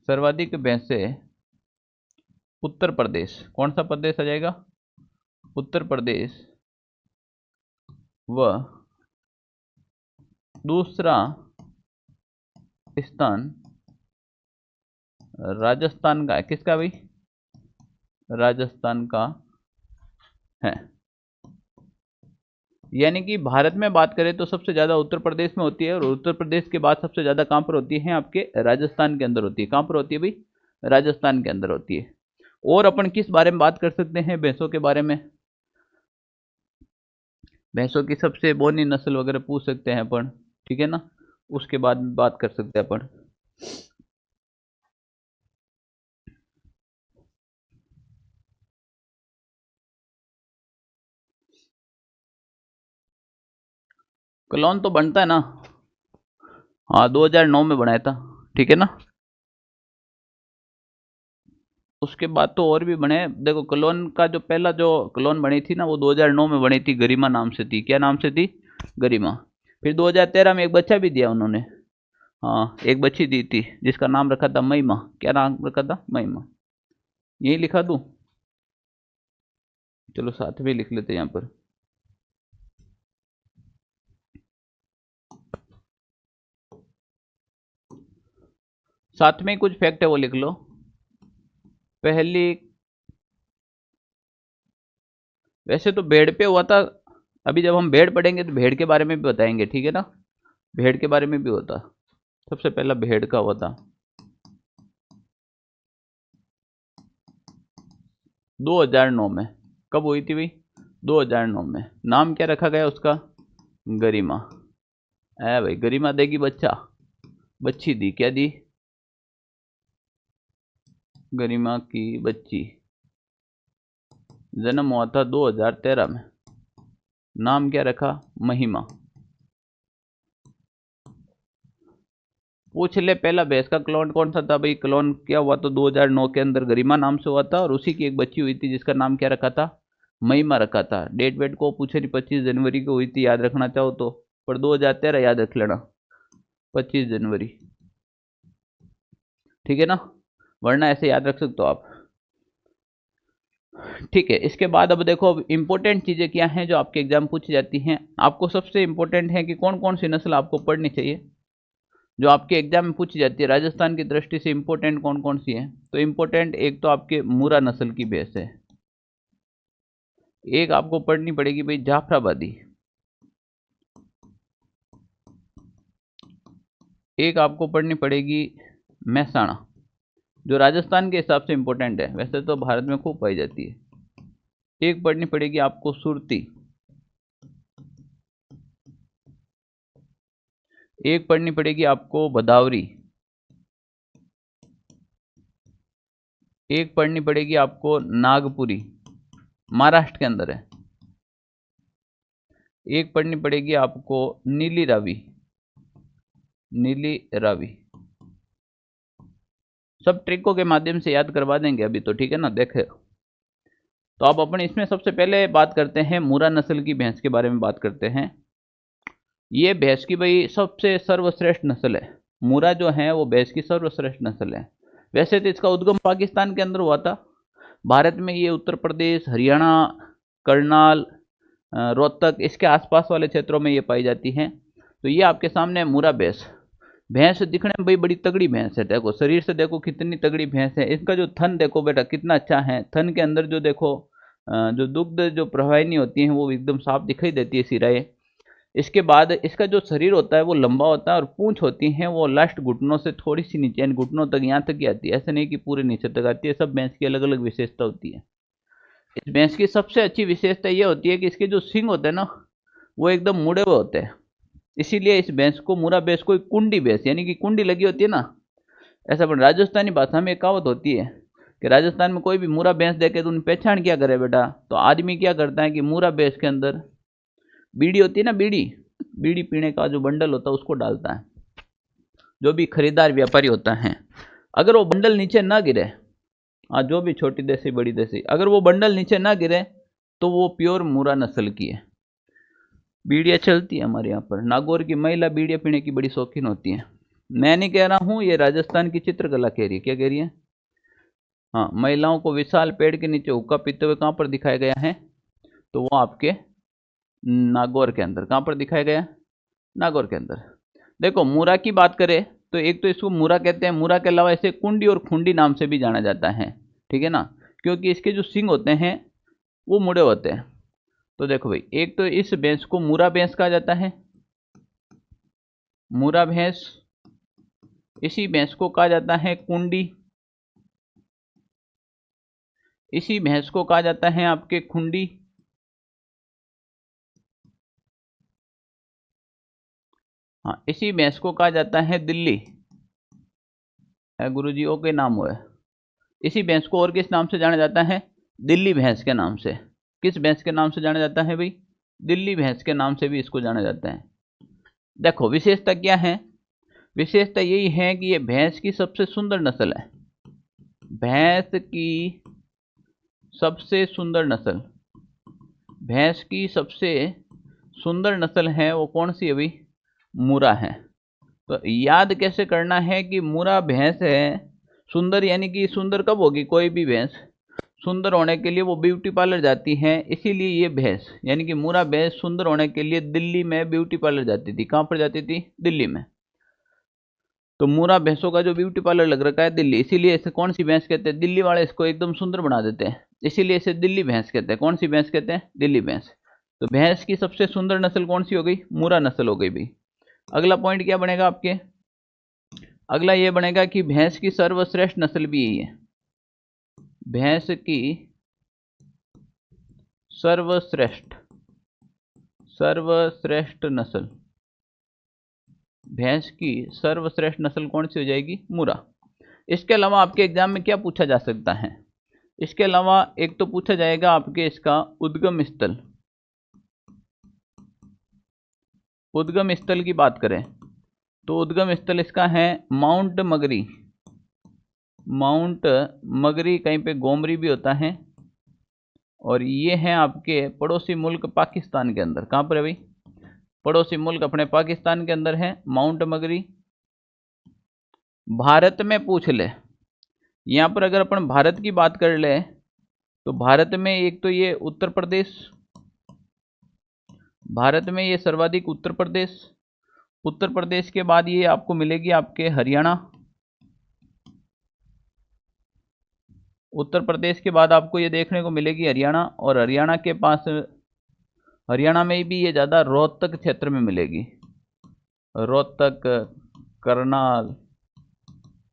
Speaker 1: सर्वाधिक भैंसे उत्तर प्रदेश। कौन सा प्रदेश आ जाएगा, उत्तर प्रदेश। व दूसरा स्थान राजस्थान का है। किसका भाई, राजस्थान का है। यानी कि भारत में बात करें तो सबसे ज़्यादा उत्तर प्रदेश में होती है, और उत्तर प्रदेश के बाद सबसे ज़्यादा कहाँ पर होती है, आपके राजस्थान के अंदर होती है। कहाँ पर होती है भाई, राजस्थान के अंदर होती है। और अपन किस बारे में बात कर सकते हैं, भैंसों के बारे में। भैंसों की सबसे बोनी नस्ल वगैरह पूछ सकते हैं अपन, ठीक है ना, उसके बाद बात कर सकते हैं अपन। क्लोन तो बनता है ना, हाँ 2009 में बनाया था, ठीक है ना। उसके बाद तो और भी बने, देखो क्लोन का जो पहला जो क्लोन बनी थी ना वो 2009 में बनी थी, गरिमा नाम से थी। क्या नाम से थी? गरिमा। फिर 2013 में एक बच्चा भी दिया उन्होंने, हाँ एक बच्ची दी थी जिसका नाम रखा था महिमा। क्या नाम रखा था? महिमा। यही लिखा दूँ? चलो साथ में लिख लेते हैं यहाँ पर। साथ में ही कुछ फैक्ट है वो लिख लो। पहली, वैसे तो भेड़ पे हुआ था, अभी जब हम भेड़ पढ़ेंगे तो भेड़ के बारे में भी बताएंगे, ठीक है ना, भेड़ के बारे में भी होता। सबसे पहला भेड़ का हुआ था 2009 में। कब हुई थी भाई? 2009 में। नाम क्या रखा गया उसका? गरिमा। है भाई, गरिमा देगी बच्चा, बच्ची दी, क्या दी? गरिमा की बच्ची। जन्म हुआ था 2013 में। नाम क्या रखा? महिमा। पूछ ले पहला भैंस का क्लोन कौन सा था भाई? क्लोन क्या हुआ तो 2009 के अंदर गरिमा नाम से हुआ था, और उसी की एक बच्ची हुई थी जिसका नाम क्या रखा था? महिमा रखा था। डेट वेट को पूछे नहीं, 25 जनवरी को हुई थी, याद रखना चाहो तो, पर 2013 याद रख लेना, 25 जनवरी, ठीक है ना, वरना ऐसे याद रख सकते हो आप। ठीक है, इसके बाद अब देखो, अब इंपॉर्टेंट चीजें क्या हैं जो आपके एग्जाम पूछी जाती हैं। आपको सबसे इंपॉर्टेंट है कि कौन कौन सी नस्ल आपको पढ़नी चाहिए जो आपके एग्जाम में पूछी जाती है। राजस्थान की दृष्टि से इंपॉर्टेंट कौन कौन सी है? तो इंपॉर्टेंट एक तो आपके मुरा नस्ल की भैंस है, एक आपको पढ़नी पड़ेगी भाई जाफराबादी, एक आपको पढ़नी पड़ेगी महसाणा, जो राजस्थान के हिसाब से इंपॉर्टेंट है, वैसे तो भारत में खूब पाई जाती है। एक पढ़नी पड़ेगी आपको सुरती, एक पढ़नी पड़ेगी आपको भदावरी, एक पढ़नी पड़ेगी आपको नागपुरी, महाराष्ट्र के अंदर है, एक पढ़नी पड़ेगी आपको नीली रावी, नीली रावी। सब ट्रिकों के माध्यम से याद करवा देंगे अभी तो, ठीक है ना। देखे तो आप अपने इसमें सबसे पहले बात करते हैं मुरा नस्ल की भैंस के बारे में बात करते हैं। ये भैंस की भाई सबसे सर्वश्रेष्ठ नस्ल है। मुरा जो है वो भैंस की सर्वश्रेष्ठ नस्ल है। वैसे तो इसका उद्गम पाकिस्तान के अंदर हुआ था, भारत में ये उत्तर प्रदेश, हरियाणा, करनाल, रोहतक, इसके आसपास वाले क्षेत्रों में ये पाई जाती हैं। तो ये आपके सामने मुरा भैंस। भैंस दिखने में भाई बड़ी तगड़ी भैंस है, देखो शरीर से देखो कितनी तगड़ी भैंस है। इसका जो थन देखो बेटा कितना अच्छा है, थन के अंदर जो देखो जो दुग्ध जो प्रवाहिनी होती है वो एकदम साफ दिखाई देती है, सिराएं। इसके बाद इसका जो शरीर होता है वो लंबा होता है, और पूंछ होती है वो लास्ट घुटनों से थोड़ी सी नीचे, यानी घुटनों तक, यहाँ तक ही आती है, ऐसा नहीं कि पूरे नीचे तक आती है। सब भैंस की अलग अलग विशेषता होती है। इस भैंस की सबसे अच्छी विशेषता ये होती है कि इसके जो सींग होते हैं ना वो एकदम मुड़े हुए होते हैं। इसीलिए इस भैंस को मुरा भैंस को एक कुंडी भैंस, यानी कि कुंडी लगी होती है ना, ऐसा। पर राजस्थानी भाषा में एक कहावत होती है कि राजस्थान में कोई भी मुरा भैंस देखे तो उन्हें पहचान क्या करे बेटा, तो आदमी क्या करता है कि मुरा भैंस के अंदर बीड़ी होती है ना, बीड़ी, बीड़ी पीने का जो बंडल होता है उसको डालता है। जो भी खरीदार व्यापारी होता है, अगर वो बंडल नीचे ना गिरे, हाँ जो भी छोटी देसी बड़ी देसी, अगर वो बंडल नीचे ना गिरे तो वो प्योर मुरा नस्ल की है। बीड़ियाँ चलती है हमारे यहाँ पर। नागौर की महिला बीड़ियाँ पीने की बड़ी शौकीन होती हैं। मैं नहीं कह रहा हूँ, ये राजस्थान की चित्रकला कह रही है। क्या कह रही है? हाँ, महिलाओं को विशाल पेड़ के नीचे हुक्का पीते हुए कहाँ पर दिखाया गया है? तो वो आपके नागौर के अंदर। कहाँ पर दिखाया गया? नागौर के अंदर। देखो मुरा की बात करें तो एक तो इसको मुरा कहते हैं, मुरा के अलावा इसे कुंडी और खुंडी नाम से भी जाना जाता है, ठीक है ना, क्योंकि इसके जो सींग होते हैं वो मुड़े होते हैं। तो देखो भाई, एक तो इस भैंस को मुरा भैंस कहा जाता है, मुरा भैंस। इसी भैंस को कहा जाता है कुंडी, इसी भैंस को कहा जाता है आपके खुंडी। हाँ, इसी भैंस को कहा जाता है दिल्ली। गुरुजी ओके नाम हुआ है। इसी भैंस को और किस नाम से जाना जाता है? दिल्ली भैंस के नाम से। किस भैंस के नाम से जाना जाता है भाई? दिल्ली भैंस के नाम से भी इसको जाना जाता है। देखो विशेषता क्या है? विशेषता यही है कि ये भैंस की सबसे सुंदर नस्ल है। भैंस की सबसे सुंदर नस्ल, भैंस की सबसे सुंदर नस्ल है वो कौन सी अभी? मुरा है। तो याद कैसे करना है कि मुरा भैंस है सुंदर, यानी कि सुंदर कब होगी कोई भी भैंस? सुंदर होने के लिए वो ब्यूटी पार्लर जाती है, इसीलिए ये भैंस यानी कि मुरा भैंस सुंदर होने के लिए दिल्ली में ब्यूटी पार्लर जाती थी। कहाँ पर जाती थी? दिल्ली में। तो मुरा भैंसों का जो ब्यूटी पार्लर लग रखा है दिल्ली, इसीलिए इसे कौन सी भैंस कहते हैं? दिल्ली वाले इसको एकदम सुंदर बना देते हैं, इसीलिए इसे दिल्ली भैंस कहते हैं। कौन सी भैंस कहते हैं? दिल्ली भैंस। तो भैंस की सबसे सुंदर नस्ल कौन सी हो गई? मुरा नस्ल हो गई भाई। अगला पॉइंट क्या बनेगा आपके? अगला ये बनेगा कि भैंस की सर्वश्रेष्ठ नस्ल भी यही है। भैंस की सर्वश्रेष्ठ सर्वश्रेष्ठ नस्ल, भैंस की सर्वश्रेष्ठ नस्ल कौन सी हो जाएगी? मुरा। इसके अलावा आपके एग्जाम में क्या पूछा जा सकता है? इसके अलावा एक तो पूछा जाएगा आपके इसका उद्गम स्थल। उद्गम स्थल की बात करें तो उद्गम स्थल इसका है माउंट मगरी। माउंट मगरी कहीं पे गोमरी भी होता है, और ये है आपके पड़ोसी मुल्क पाकिस्तान के अंदर। कहाँ पर है भाई? पड़ोसी मुल्क अपने पाकिस्तान के अंदर है माउंट मगरी। भारत में पूछ ले, यहाँ पर अगर अपन भारत की बात कर ले तो भारत में एक तो ये उत्तर प्रदेश, भारत में ये सर्वाधिक उत्तर प्रदेश, उत्तर प्रदेश के बाद ये आपको मिलेगी आपके हरियाणा, उत्तर प्रदेश के बाद आपको ये देखने को मिलेगी हरियाणा, और हरियाणा के पास, हरियाणा में भी ये ज़्यादा रोहतक क्षेत्र में मिलेगी। रोहतक, करनाल,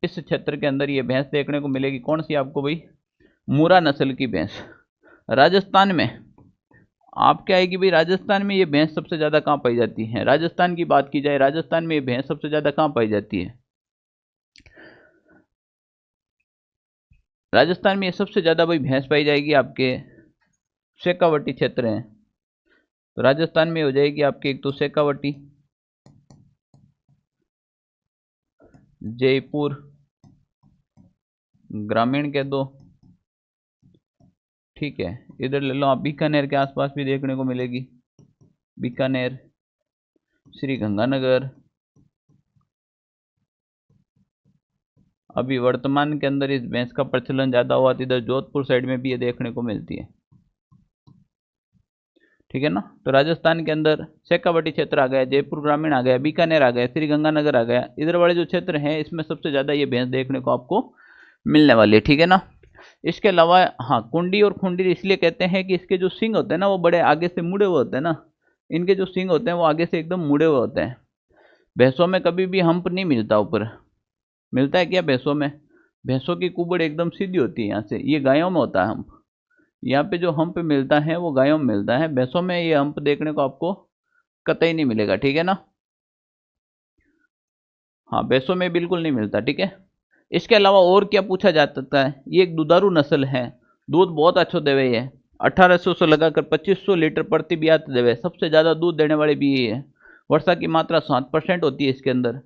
Speaker 1: इस क्षेत्र के अंदर ये भैंस देखने को मिलेगी। कौन सी आपको भाई? मुरा नस्ल की भैंस। राजस्थान में आप क्या आएगी भाई? राजस्थान में ये भैंस सबसे ज़्यादा कहाँ पाई जाती है? राजस्थान की बात की जाए, राजस्थान में ये भैंस सबसे ज़्यादा कहाँ पाई जाती है? राजस्थान में ये सबसे ज़्यादा भाई भैंस पाई जाएगी आपके शेखावटी क्षेत्र है। तो राजस्थान में हो जाएगी आपके एक तो शेखावटी, जयपुर ग्रामीण कह दो, ठीक है। इधर ले लो आप, बीकानेर के आसपास भी देखने को मिलेगी, बीकानेर, श्री गंगानगर। अभी वर्तमान के अंदर इस भैंस का प्रचलन ज़्यादा हुआ तो इधर जोधपुर साइड में भी ये देखने को मिलती है, ठीक है ना। तो राजस्थान के अंदर शेखावटी क्षेत्र आ गया, जयपुर ग्रामीण आ गया, बीकानेर आ गया, श्री गंगानगर आ गया। इधर वाले जो क्षेत्र हैं इसमें सबसे ज़्यादा ये भैंस देखने को आपको मिलने वाली है, ठीक है ना। इसके अलावा हाँ, कुंडी और खुंडी इसलिए कहते हैं कि इसके जो सींग होते हैं ना वो बड़े आगे से मुड़े हुए होते हैं ना, इनके जो सींग होते हैं वो आगे से एकदम मुड़े हुए होते हैं। भैंसों में कभी भी हम्प नहीं मिलता ऊपर, मिलता है क्या भैंसों में? भैंसों की कुबड़ एकदम सीधी होती है यहाँ से, ये गायों में होता है हम्प। यहाँ पे जो हम्प मिलता है वो गायों में मिलता है, भैंसों में ये हम्प देखने को आपको कतई नहीं मिलेगा, ठीक है ना। हाँ, भैंसों में बिल्कुल नहीं मिलता, ठीक है। इसके अलावा और क्या पूछा जा सकता है? ये एक दुधारू नस्ल है, दूध बहुत अच्छा देवे है। 1800 से लगाकर 2500 लीटर प्रति ब्यात देवे, सबसे ज़्यादा दूध देने वाली भी ये है। वर्षा की मात्रा 7% होती है इसके अंदर,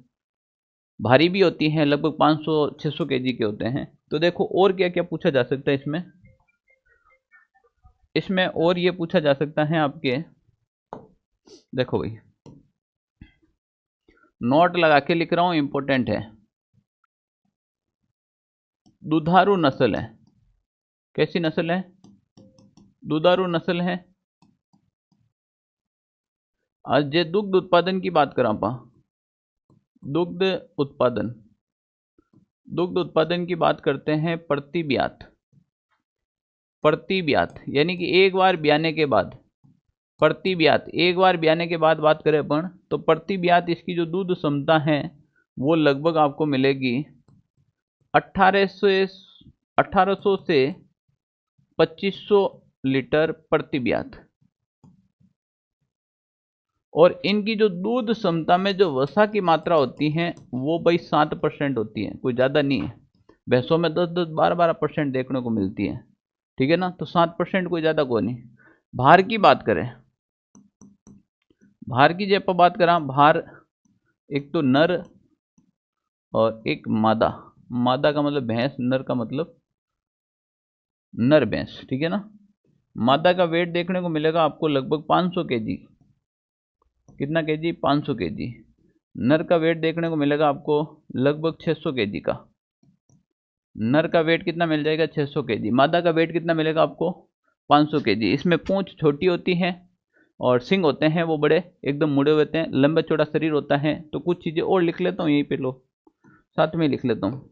Speaker 1: भारी भी होती हैं, लगभग 500-600 केजी के होते हैं। तो देखो और क्या क्या पूछा जा सकता है इसमें? इसमें और ये पूछा जा सकता है आपके, देखो भाई नोट लगा के लिख रहा हूं, इंपॉर्टेंट है। दुधारू नस्ल है, कैसी नस्ल है? दुधारू नस्ल है। आज जे दुग्ध उत्पादन की बात करा पा, दुग्ध उत्पादन, दुग्ध उत्पादन की बात करते हैं प्रति ब्यात, प्रति ब्यात यानी कि एक बार ब्याने के बाद, प्रति ब्यात एक बार ब्याने के बाद बात करें अपन तो प्रति ब्यात इसकी जो दूध क्षमता है वो लगभग आपको मिलेगी 1800 से 2500 लीटर प्रति ब्यात। और इनकी जो दूध क्षमता में जो वसा की मात्रा होती है वो भाई 7% होती है, कोई ज़्यादा नहीं है। भैंसों में 10-10, 12-12% देखने को मिलती है, ठीक है ना। तो 7% कोई ज़्यादा को नहीं। भार की बात करें, भार की जब बात करा, भार एक तो नर और एक मादा। मादा का मतलब भैंस, नर का मतलब नर भैंस, ठीक है ना। मादा का वेट देखने को मिलेगा आपको लगभग 500 केजी। कितना केजी? 500 केजी। नर का वेट देखने को मिलेगा आपको लगभग 600 केजी का। नर का वेट कितना मिल जाएगा? 600 केजी। मादा का वेट कितना मिलेगा आपको? 500 केजी। इसमें पूंछ छोटी होती है और सिंग होते हैं वो बड़े एकदम मुड़े हुए होते हैं, लंबा चौड़ा शरीर होता है। तो कुछ चीज़ें और लिख लेता हूँ यहीं पे, लो साथ में लिख लेता हूँ।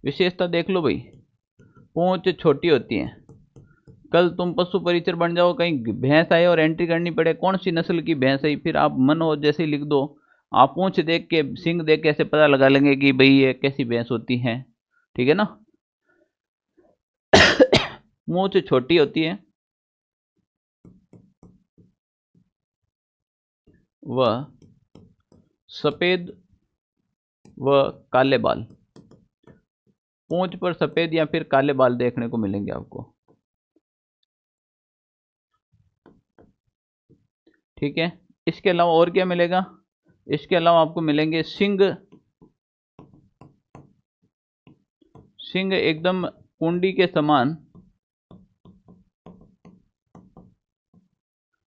Speaker 1: विशेषता देख लो भाई, पूंछ छोटी होती है। कल तुम पशु परिचर बन जाओ, कहीं भैंस आए और एंट्री करनी पड़े कौन सी नस्ल की भैंस है, फिर आप मन हो जैसे ही लिख दो, आप पूंछ देख के सिंग देख के ऐसे पता लगा लेंगे कि भाई ये कैसी भैंस होती है, ठीक है ना। मूंछ छोटी होती है, वह सफेद व काले बाल, पूंछ पर सफेद या फिर काले बाल देखने को मिलेंगे आपको, ठीक है। इसके अलावा और क्या मिलेगा? इसके अलावा आपको मिलेंगे सिंग। सिंग एकदम कुंडी के समान,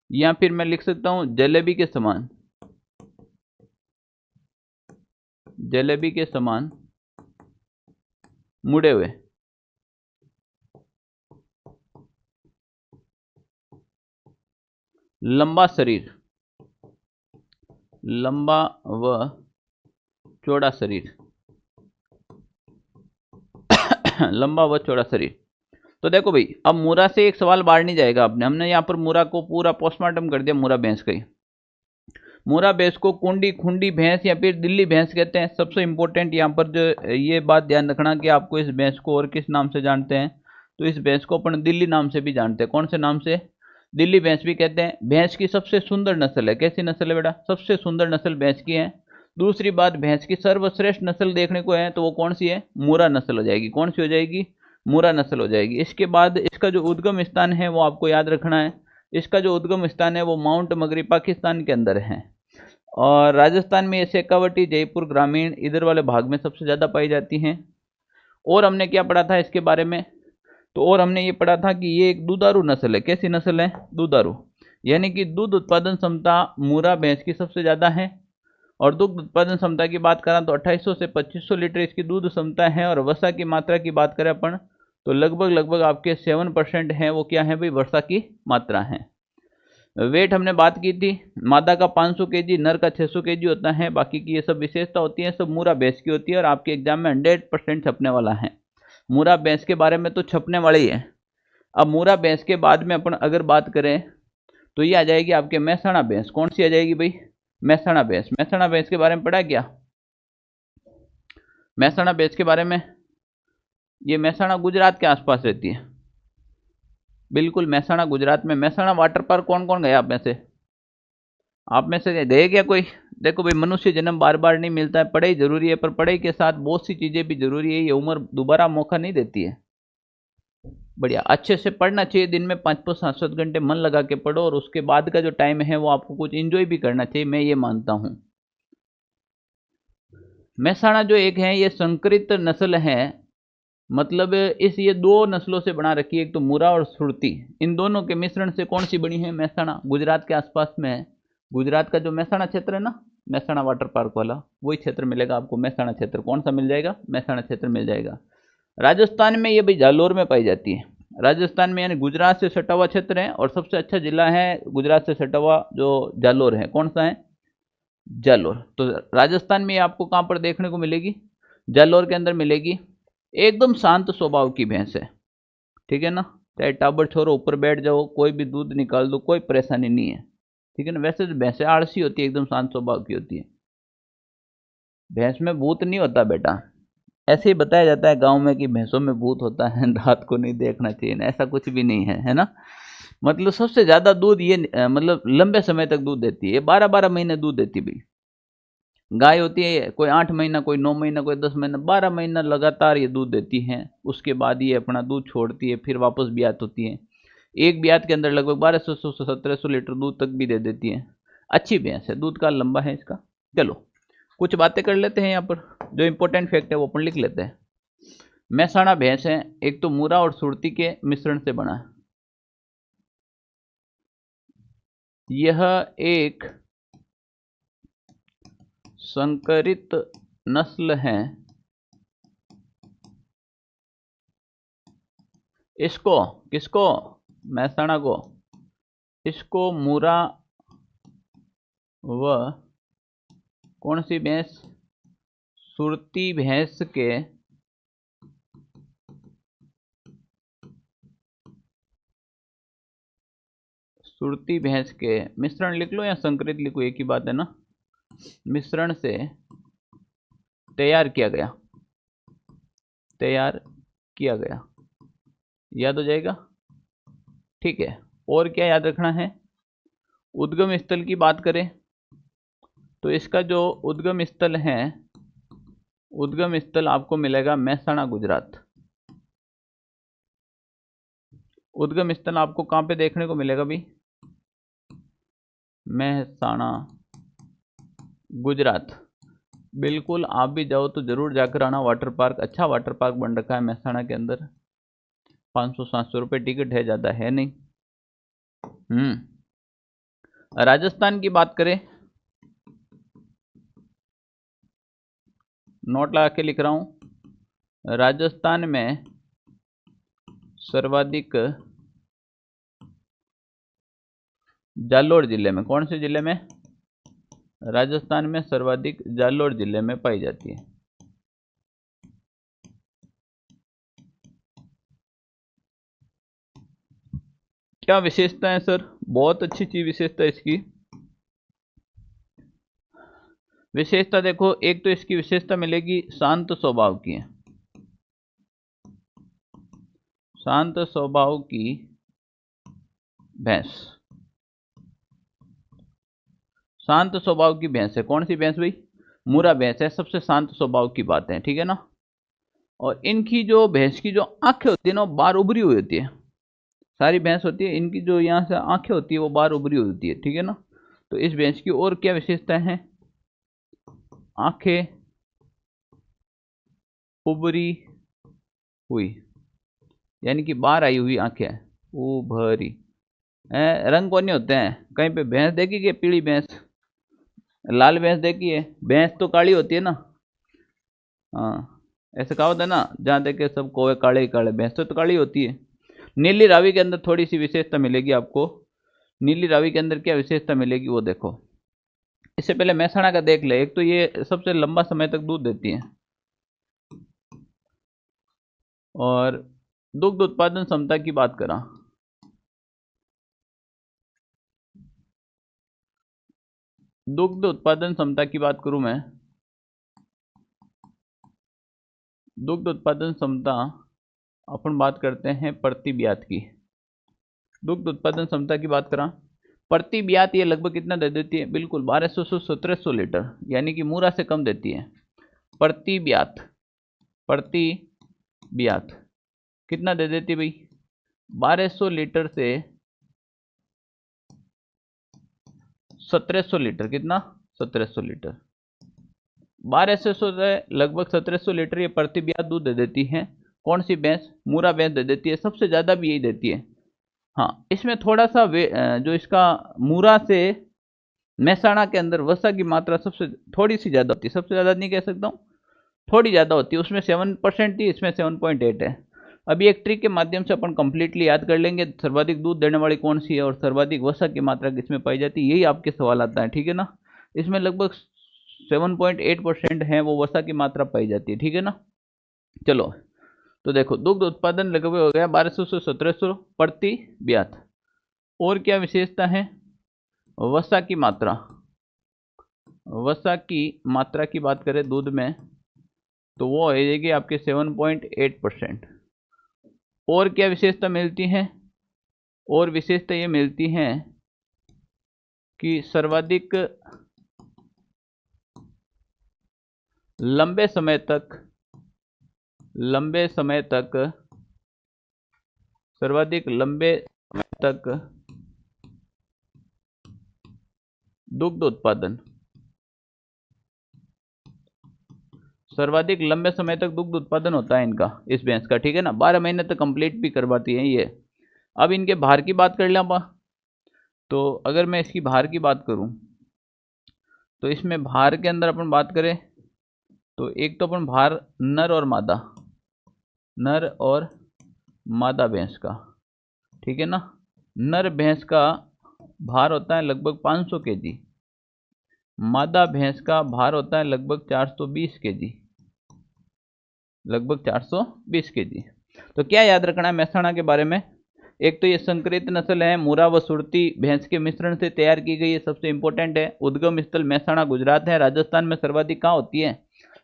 Speaker 1: या फिर मैं लिख सकता हूं जलेबी के समान। जलेबी के समान मुड़े हुए। लंबा शरीर, लंबा व चौड़ा शरीर। लंबा व चौड़ा शरीर। तो देखो भाई, अब मुरा से एक सवाल बाहर नहीं जाएगा आपने, हमने यहाँ पर मुरा को पूरा पोस्टमार्टम कर दिया मुरा भैंस का ही। मुरा भैंस को कुंडी खुंडी भैंस या फिर दिल्ली भैंस कहते हैं। सबसे इंपॉर्टेंट यहाँ पर जो ये बात ध्यान रखना कि आपको इस भैंस को और किस नाम से जानते हैं, तो इस भैंस को अपन दिल्ली नाम से भी जानते हैं। कौन से नाम से? दिल्ली भैंस भी कहते हैं। भैंस की सबसे सुंदर नस्ल है। कैसी नस्ल है बेटा? सबसे सुंदर नस्ल भैंस की है। दूसरी बात, भैंस की सर्वश्रेष्ठ नस्ल देखने को है तो वो कौन सी है? मुरा नस्ल हो जाएगी। कौन सी हो जाएगी? मुरा नस्ल हो जाएगी। इसके बाद इसका जो उद्गम स्थान है वो आपको याद रखना है। इसका जो उद्गम स्थान है वो माउंट मगरी पाकिस्तान के अंदर है, और राजस्थान में ये शेखावटी, जयपुर ग्रामीण, इधर वाले भाग में सबसे ज़्यादा पाई जाती हैं। और हमने क्या पढ़ा था इसके बारे में? तो और हमने ये पढ़ा था कि ये एक दुधारू नस्ल है। कैसी नस्ल है? दुधारू। यानी कि दूध उत्पादन क्षमता मुरा भैंस की सबसे ज़्यादा है। और दुग्ध उत्पादन क्षमता की बात करें तो 2800 से 2500 लीटर इसकी दूध क्षमता है। और वसा की मात्रा की बात करें अपन तो लगभग लगभग आपके 7% है वो क्या है भाई? वर्षा की मात्रा है। वेट हमने बात की थी, मादा का 500 केजी, नर का 600 केजी होता है। बाकी की ये सब विशेषता होती है, सब मुरा भैंस की होती है और आपके एग्जाम में 100% छपने वाला है। मुरा भैंस के बारे में तो छपने वाले ही है। अब मुरा भैंस के बाद में अपन अगर बात करें तो ये आ जाएगी आपके मेहसाणा भैंस। कौन सी आ जाएगी भाई? मेहसाणा भैंस। मेहसाणा भैंस के बारे में पढ़ा क्या? मेहसाणा भैंस के बारे में, ये मेहसाणा गुजरात के आसपास रहती है। बिल्कुल मेहसाणा गुजरात में। मेहसाणा वाटर पार्क कौन कौन गया आप में से? आप में से गए क्या कोई? देखो भाई, मनुष्य जन्म बार बार नहीं मिलता है, पढ़ाई जरूरी है, पर पढ़ाई के साथ बहुत सी चीजें भी जरूरी है। ये उम्र दोबारा मौका नहीं देती है। बढ़िया, अच्छे से पढ़ना चाहिए। दिन में 5-5, 7-7 घंटे मन लगा के पढ़ो, और उसके बाद का जो टाइम है वो आपको कुछ एंजॉय भी करना चाहिए, मैं ये मानता हूँ। मेहसाणा जो एक है ये संकरित नस्ल है, मतलब इस ये दो नस्लों से बना रखी है, एक तो मुरा और सुरती। इन दोनों के मिश्रण से कौन सी बनी है? मेहसाणा। गुजरात के आसपास में है। गुजरात का जो मेहसाणा क्षेत्र है ना, मेहसाणा वाटर पार्क वाला, वही क्षेत्र मिलेगा आपको। मेहसाणा क्षेत्र कौन सा मिल जाएगा? मेहसाणा क्षेत्र मिल जाएगा। राजस्थान में ये भाई जालोर में पाई जाती है। राजस्थान में यानी गुजरात से सटा हुआ क्षेत्र है, और सबसे अच्छा जिला है गुजरात से सटा हुआ जो जालोर है। कौन सा है? जालोर। तो राजस्थान में आपको कहाँ पर देखने को मिलेगी? जालोर के अंदर मिलेगी। एकदम शांत स्वभाव की भैंस है, ठीक है ना। चाहे टाबर छोरो ऊपर बैठ जाओ, कोई भी दूध निकाल दो, कोई परेशानी नहीं है, ठीक है ना। वैसे तो भैंसें आलसी होती है, एकदम शांत स्वभाव की होती है। भैंस में भूत नहीं होता बेटा, ऐसे ही बताया जाता है गांव में कि भैंसों में भूत होता है, रात को नहीं देखना चाहिए, ऐसा कुछ भी नहीं है, है ना। मतलब सबसे ज़्यादा दूध ये मतलब लंबे समय तक दूध देती है, ये 12-12 महीने दूध देती है भाई। गाय होती है कोई 8 महीना, कोई 9 महीना, कोई 10 महीना, 12 महीना लगातार ये दूध देती हैं। उसके बाद ये अपना दूध छोड़ती है, फिर वापस ब्यात होती है। एक ब्यात के अंदर लगभग 1200 से 1700 लीटर दूध तक भी दे देती है। अच्छी भैंस है, दूध का लंबा है इसका। चलो कुछ बातें कर लेते हैं यहाँ पर, जो इंपॉर्टेंट फैक्ट है वो अपन लिख लेते हैं। मेहसाणा भैंस है, एक तो मूरा और सुरती के मिश्रण से बना है। यह एक संकरित नस्ल है। इसको, किसको? मेहसाणा को। इसको मूरा व कौन सी भैंस? सुरती भैंस के मिश्रण लिख लो या संकरित लिखो, एक ही बात है ना। मिश्रण से तैयार किया गया, याद हो जाएगा। ठीक है, और क्या याद रखना है? उद्गम स्थल की बात करें तो इसका जो उद्गम स्थल है, उद्गम स्थल आपको मिलेगा मेहसाणा गुजरात। उद्गम स्थल आपको कहाँ पे देखने को मिलेगा भाई? मेहसाणा गुजरात। बिल्कुल, आप भी जाओ तो जरूर जाकर आना। वाटर पार्क, अच्छा वाटर पार्क बन रखा है मेहसाणा के अंदर। 500-700 रुपये टिकट है, ज़्यादा है नहीं। राजस्थान की बात करें, नोट लगा के लिख रहा हूं। राजस्थान में सर्वाधिक जालोर जिले में, कौन से जिले में? राजस्थान में सर्वाधिक जालोर जिले में पाई जाती है। क्या विशेषता है सर? बहुत अच्छी चीज विशेषता इसकी। विशेषता देखो, एक तो इसकी विशेषता मिलेगी शांत स्वभाव की है। शांत स्वभाव की भैंस, शांत स्वभाव की भैंस है। कौन सी भैंस भाई? मूरा भैंस है, सबसे शांत स्वभाव की बात है, ठीक है ना। और इनकी जो भैंस की जो आंखें होती है ना, बाहर उभरी हुई होती है। सारी भैंस होती है, इनकी जो यहाँ से आंखें होती है वो बाहर उभरी हुई होती है, ठीक है ना। तो इस भैंस की और क्या विशेषताएं हैं? आंखें उभरी हुई, यानी कि बाहर आई हुई आंखें, उभरी। रंग कौन नहीं होते हैं? कहीं पे भैंस देखी कि पीली भैंस, लाल भैंस देखी है? भैंस तो काली होती है ना। हाँ, ऐसे कहा होता है ना, जहाँ देखे सब कोवे काले ही काले, भैंस तो काली होती है। नीली रावी के अंदर थोड़ी सी विशेषता मिलेगी आपको। नीली रावी के अंदर क्या विशेषता मिलेगी वो देखो। इससे पहले मेहसाणा का देख ले। एक तो ये सबसे लंबा समय तक दूध देती है, और दुग्ध उत्पादन क्षमता की बात करा, दुग्ध उत्पादन क्षमता की बात करूं मैं, दुग्ध उत्पादन क्षमता अपन बात करते हैं प्रति ब्यात की। दुग्ध उत्पादन क्षमता की बात करा, प्रति ब्यात ये लगभग कितना दे देती है? बिल्कुल 1200 से 1700 लीटर, यानी कि मूरा से कम देती है। प्रति ब्यात, प्रति ब्यात कितना दे देती है भाई? 1200 लीटर से 1700 लीटर। कितना? 1700 लीटर। 1200 से लगभग 1700 लीटर ये प्रति ब्यात दूध दे देती है। कौन सी भैंस? मूरा भैंस दे देती है, सबसे ज़्यादा भी यही देती है। हाँ, इसमें थोड़ा सा जो इसका मूरा से मेहसाणा के अंदर वसा की मात्रा सबसे थोड़ी सी ज़्यादा होती है, सबसे ज़्यादा नहीं कह सकता हूँ, थोड़ी ज़्यादा होती है। उसमें 7% थी, इसमें 7.8 है। अभी एक ट्रिक के माध्यम से अपन कंप्लीटली याद कर लेंगे, सर्वाधिक दूध देने वाली कौन सी है और सर्वाधिक वसा की मात्रा किसमें पाई जाती है, यही आपके सवाल आता है, ठीक है ना। इसमें लगभग 7.8% है वो वसा की मात्रा पाई जाती है, ठीक है ना। चलो, तो देखो दुग्ध उत्पादन लगभग हो गया 1200 से 1700 प्रति ब्यात। और क्या विशेषता है? वसा की मात्रा, वसा की मात्रा की बात करें दूध में तो वो हो जाएगी आपके 7.8%। और क्या विशेषता मिलती है? और विशेषता ये मिलती हैं कि सर्वाधिक लंबे समय तक सर्वाधिक लंबे समय तक दुग्ध उत्पादन, सर्वाधिक लंबे समय तक दुग्ध उत्पादन होता है इनका, इस भैंस का, ठीक है ना। 12 महीने तक कंप्लीट भी करवाती है ये। अब इनके भार की बात कर लें अपन, तो अगर मैं इसकी भार की बात करूं तो इसमें भार के अंदर अपन बात करें तो एक तो अपन भार नर और मादा भैंस का, ठीक है ना। नर भैंस का भार होता है लगभग 500 केजी, मादा भैंस का भार होता है लगभग 420 केजी, लगभग 420 केजी। तो क्या याद रखना है मेहसाणा के बारे में? एक तो ये संकरित नस्ल है, मुरा व सुरती भैंस के मिश्रण से तैयार की गई है, सबसे इंपॉर्टेंट है। उद्गम स्थल मेहसाणा गुजरात है। राजस्थान में सर्वाधिक कहाँ होती है?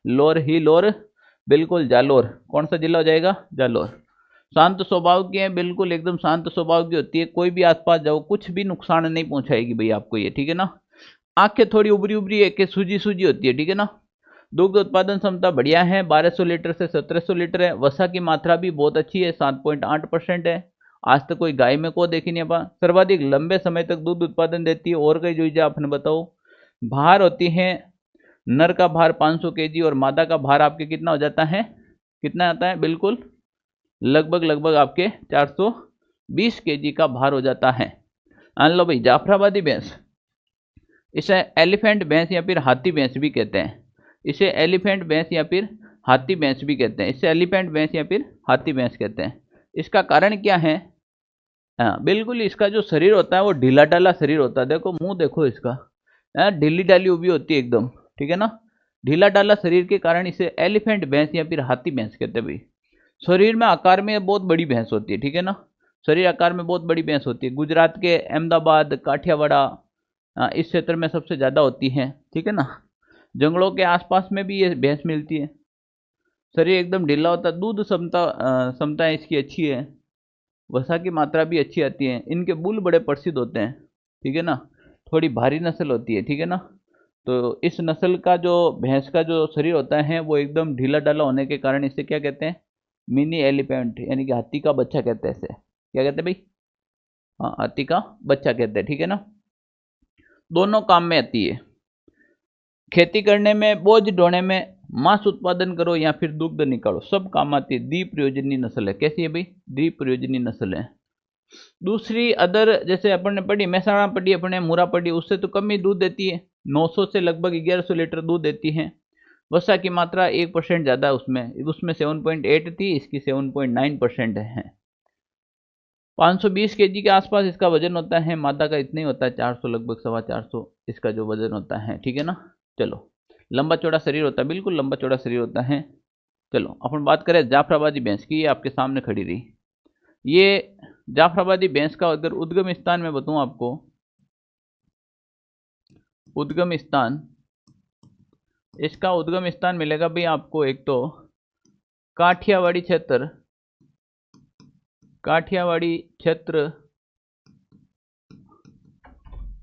Speaker 1: लोर ही लोर, बिल्कुल जालोर। कौन सा जिला हो जाएगा? जालोर। शांत स्वभाव की है, बिल्कुल एकदम शांत स्वभाव की होती है, कोई भी आसपास जाओ कुछ भी नुकसान नहीं पहुंचाएगी भाई आपको ये, ठीक है ना। आंखें थोड़ी उभरी उभरी है कि सूजी सूजी होती है, ठीक है ना। दुग्ध उत्पादन क्षमता बढ़िया है, 1200 लीटर से 1700 लीटर है। वसा की मात्रा भी बहुत अच्छी है, 7.8% है। आज तक कोई गाय में को देखी नहीं अपन। सर्वाधिक लंबे समय तक दूध उत्पादन देती है। और कई जो आपने बताओ। भार होती है, नर का भार 500 केजी और मादा का भार आपके कितना हो जाता है? कितना आता है? बिल्कुल लगभग आपके 420 केजी का भार हो जाता है। मान लो भाई जाफराबादी भैंस, इसे एलिफेंट भैंस या फिर हाथी भैंस भी कहते हैं। इसे एलिफेंट भैंस या फिर हाथी भैंस भी कहते हैं। इसे एलिफेंट भैंस या फिर हाथी भैंस कहते हैं। इसका कारण क्या है? हाँ बिल्कुल, इसका जो शरीर होता है वो ढीला ढाला शरीर होता है। देखो मुंह देखो इसका, ढीली ढाली उभी होती है एकदम, ठीक है ना। ढीला ढाला शरीर के कारण इसे एलिफेंट भैंस या फिर हाथी भैंस कहते हैं भाई। शरीर में आकार में बहुत बड़ी भैंस होती है, ठीक है ना। शरीर आकार में बहुत बड़ी भैंस होती है। गुजरात के अहमदाबाद, काठियावाड़ा, इस क्षेत्र में सबसे ज़्यादा होती है, ठीक है ना। जंगलों के आसपास में भी ये भैंस मिलती है। शरीर एकदम ढीला होता है। दूध क्षमता इसकी अच्छी है। वसा की मात्रा भी अच्छी आती है। इनके बुल बड़े प्रसिद्ध होते हैं, ठीक है ना। थोड़ी भारी नस्ल होती है, ठीक है ना। तो इस नस्ल का जो भैंस का जो शरीर होता है वो एकदम ढीला ढाला होने के कारण इसे क्या कहते हैं? मिनी एलिफेंट, यानी कि हाथी का बच्चा कहते हैं इसे। क्या कहते हैं भाई? हाँ, हाथी का बच्चा कहते हैं, ठीक है ना। दोनों काम में आती है। खेती करने में, बोझ ढोने में, मांस उत्पादन करो या फिर दुग्ध निकालो, सब काम आती है। द्विप्रयोजनी नस्ल है। कैसी है भाई? द्विप्रयोजनी नस्ल है। दूसरी अदर जैसे अपन ने पढ़ी, मेहसाणा पढ़ी अपने, मुरा पढ़ी, उससे तो कम ही दूध देती है। 900 से लगभग 1100 लीटर दूध देती है। वसा की मात्रा 1% ज़्यादा है उसमें। उसमें 7.8 थी, इसकी 7.9% है। 520 केजी के आसपास इसका वजन होता है। मादा का इतना ही होता है, 400, लगभग 450 इसका जो वजन होता है, ठीक है ना। चलो, लंबा चौड़ा शरीर होता है, बिल्कुल लंबा चौड़ा शरीर होता है। चलो अपन बात करें जाफराबादी भैंस की। ये आपके सामने खड़ी रही। ये जाफराबादी भैंस का अगर उद्गम स्थान में बताऊं आपको, उद्गम स्थान, इसका उद्गम स्थान मिलेगा भाई आपको एक तो काठियावाड़ी क्षेत्र, काठियावाड़ी क्षेत्र,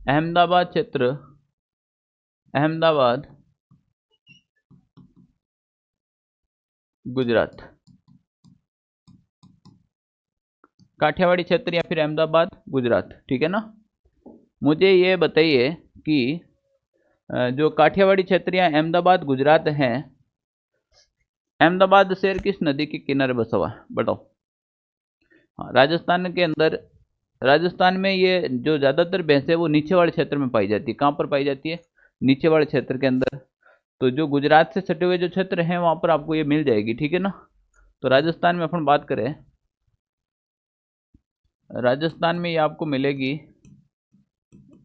Speaker 1: अहमदाबाद क्षेत्र, अहमदाबाद, गुजरात। काठियावाड़ी क्षेत्र या फिर अहमदाबाद, गुजरात, ठीक है ना। मुझे ये बताइए कि जो काठियावाड़ी क्षेत्र या अहमदाबाद, गुजरात है, अहमदाबाद शहर किस नदी के किनारे बसा हुआ है? बताओ। हाँ, राजस्थान के अंदर, राजस्थान में ये जो ज़्यादातर भैंस है वो नीचे वाले क्षेत्र में पाई जाती है। कहाँ पर पाई जाती है? नीचे वाले क्षेत्र के अंदर। तो जो गुजरात से सटे हुए जो क्षेत्र हैं वहाँ पर आपको ये मिल जाएगी, ठीक है ना। तो राजस्थान में अपन बात करें, राजस्थान में ये आपको मिलेगी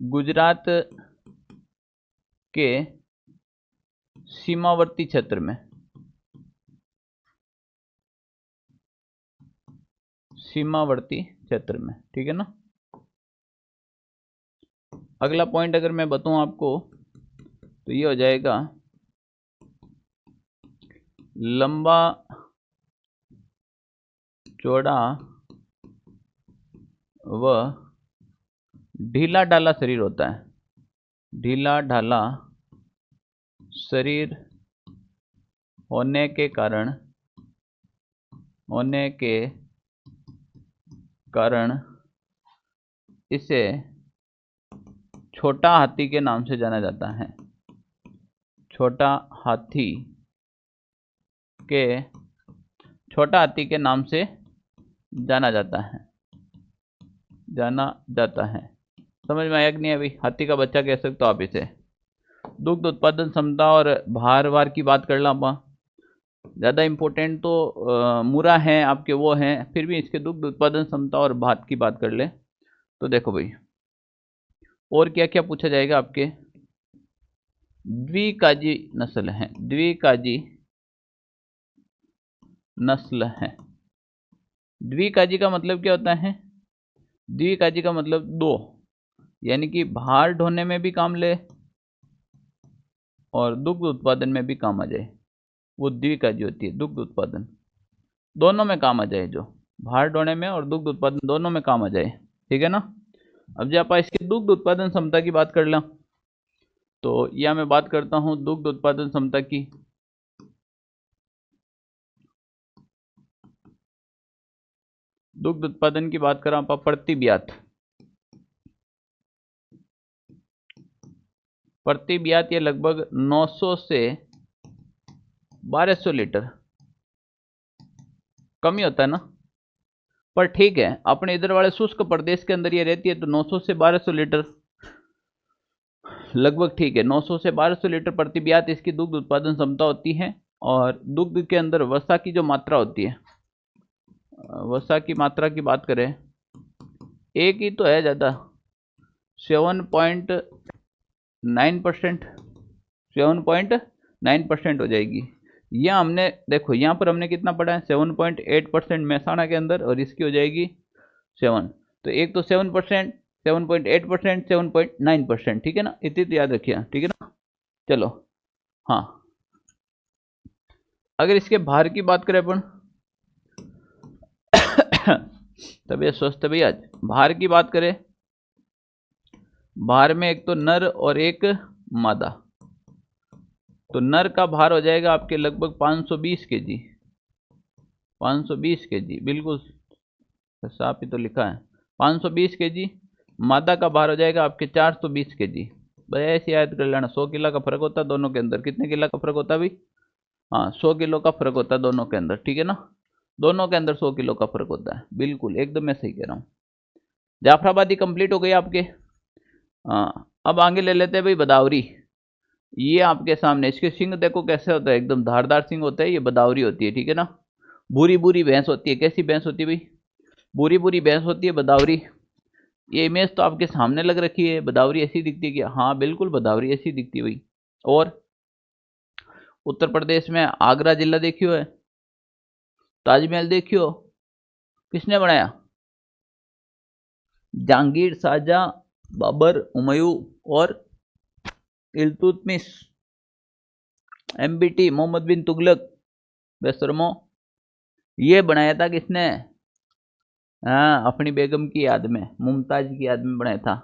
Speaker 1: गुजरात के सीमावर्ती क्षेत्र में, सीमावर्ती क्षेत्र में, ठीक है ना। अगला पॉइंट अगर मैं बताऊं आपको तो ये हो जाएगा लंबा चौड़ा वह ढीला ढाला शरीर होता है, ढीला ढाला शरीर होने के कारण इसे छोटा हाथी के नाम से जाना जाता है, छोटा हाथी के नाम से जाना जाता है। समझ में आया कि नहीं? अभी हाथी का बच्चा कह सकते हो आप इसे। दुग्ध उत्पादन क्षमता और भार वार की बात कर ला आप। ज़्यादा इम्पोर्टेंट तो मुरा हैं आपके, वो हैं, फिर भी इसके दुग्ध उत्पादन क्षमता और भार की बात कर ले तो देखो भाई और क्या क्या पूछा जाएगा आपके। द्विकाजी नस्ल है, द्विकाजी नस्ल है। द्विकाजी का मतलब क्या होता है? द्विकाजी का मतलब दो, यानी कि भार ढोने में भी काम ले और दुग्ध उत्पादन में भी काम आ जाए, वो द्विकाजी होती है। दुग्ध उत्पादन दोनों में काम आ जाए, जो भार ढोने में और दुग्ध उत्पादन दोनों में काम आ जाए, ठीक है ना। अब जब आप इसकी दुग्ध उत्पादन क्षमता की बात कर लें तो यह मैं बात करता हूं दुग्ध उत्पादन क्षमता की। दुग्ध उत्पादन की बात करें आप प्रति ब्यात ये लगभग 900 से 1200 लीटर, कम ही होता है ना, पर ठीक है अपने इधर वाले शुष्क प्रदेश के अंदर ये रहती है तो 900 से 1200 लीटर लगभग ठीक है। 900 से 1200 लीटर प्रति ब्यात इसकी दुग्ध उत्पादन क्षमता होती है। और दुग्ध के अंदर वसा की जो मात्रा होती है, वसा की मात्रा की बात करें, एक ही तो है ज़्यादा, 7.9%, 7.9% हो जाएगी। यह हमने देखो यहाँ पर हमने कितना पढ़ा है, 7.8% महसाणा के अंदर, और इसकी हो जाएगी 7, तो एक तो 7%, 7.8%, 7.9%, ठीक है ना। इतनी तो याद रखिए, ठीक है ना। चलो हाँ, अगर इसके भार की बात करें अपन तबीयत स्वस्थ है भैया। आज भार की बात करें, भार में एक तो नर और एक मादा, तो नर का भार हो जाएगा आपके लगभग 520 केजी, 520 केजी, बिल्कुल साफ ही तो लिखा है 520 केजी। मादा का भार हो जाएगा आपके 420 केजी। भाई ऐसे याद कर लेना, 100 किलो का फर्क होता है दोनों के अंदर। कितने किलो का फर्क होता है भाई? हाँ 100 किलो का फर्क होता है दोनों के अंदर, ठीक है ना। दोनों के अंदर 100 किलो का फर्क होता है, बिल्कुल एकदम मैं सही कह रहा हूँ। जाफराबादी कंप्लीट हो गई आपके। हाँ अब आगे ले लेते हैं भाई बदावरी। ये आपके सामने, इसके सिंग देखो कैसे होता है, एकदम धारदार सिंग होता है, ये बदावरी होती है, ठीक है ना। भूरी भूरी भैंस होती है। कैसी भैंस होती है भाई? भूरी भूरी भैंस होती है बदावरी। ये इमेज तो आपके सामने लग रखी है, बदावरी ऐसी दिखती है क्या? हाँ बिल्कुल बदावरी ऐसी दिखती है भाई। और उत्तर प्रदेश में आगरा जिला देखियो है, ताजमहल देखियो, किसने बनाया? जहांगीर, शाहजहां, बाबर, हुमायूं और इल्तुतमिश, एमबीटी, मोहम्मद बिन तुगलक, बेशर्मो। ये बनाया था किसने? हाँ अपनी बेगम की याद में, मुमताज की याद में बनाया था,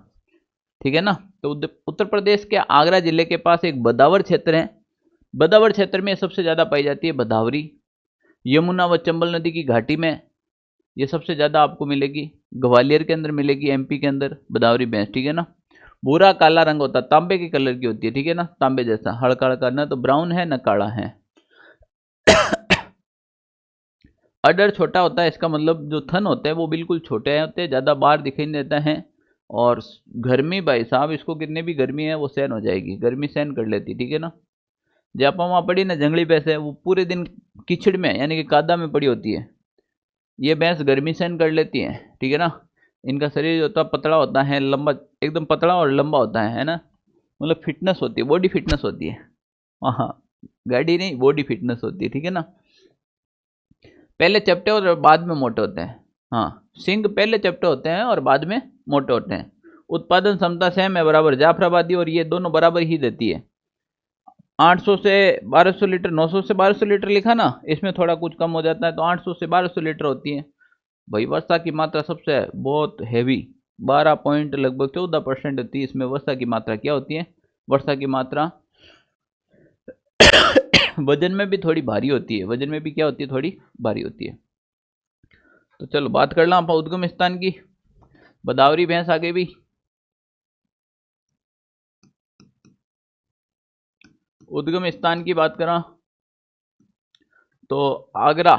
Speaker 1: ठीक है ना। तो उत्तर प्रदेश के आगरा जिले के पास एक बदावर क्षेत्र है। बदावर क्षेत्र में सबसे ज़्यादा पाई जाती है बदावरी। यमुना व चंबल नदी की घाटी में ये सबसे ज़्यादा आपको मिलेगी। ग्वालियर के अंदर मिलेगी, एमपी के अंदर बदावरी भैंस, ठीक है ना। भूरा काला रंग होता है, तांबे के कलर की होती है, ठीक है ना, तांबे जैसा हल्का हल्का, ना तो ब्राउन है ना काला है। अडर छोटा होता है, इसका मतलब जो थन होते हैं वो बिल्कुल छोटे होते हैं, ज़्यादा बाहर दिखाई नहीं देता है। और गर्मी भाई साहब, इसको कितनी भी गर्मी है वो सहन हो जाएगी, गर्मी सहन कर लेती, ठीक है ना। जब वहाँ पड़ी ना जंगली भैंस है, वो पूरे दिन कीचड़ में यानी कि कादा में पड़ी होती है। ये भैंस गर्मी सहन कर लेती है, ठीक है ना। इनका शरीर जो होता है पतला होता है, लंबा, एकदम पतला और लंबा होता है ना। मतलब फिटनेस होती है, बॉडी फिटनेस होती है। हाँ गाड़ी नहीं, बॉडी फिटनेस होती है, ठीक है ना। पहले चपटे और बाद में मोटे होते हैं। हाँ सिंग पहले चपटे होते हैं और बाद में मोटे होते हैं। उत्पादन क्षमता सेम है, बराबर। जाफराबादी और ये दोनों बराबर ही देती है। 800 से 1200 लीटर, 900 से 1200 लीटर लिखा ना, इसमें थोड़ा कुछ कम हो जाता है, तो 800 से 1200 लीटर होती है। भाई वर्षा की मात्रा सबसे बहुत हैवी 12 पॉइंट लगभग 14% होती है। इसमें वर्षा की मात्रा क्या होती है? वर्षा की मात्रा वजन में भी थोड़ी भारी होती है, वजन में भी क्या होती है? थोड़ी भारी होती है। तो चलो बात कर ला उद्गम स्थान की। बदावरी भैंस आगे भी उद्गम स्थान की बात करा तो आगरा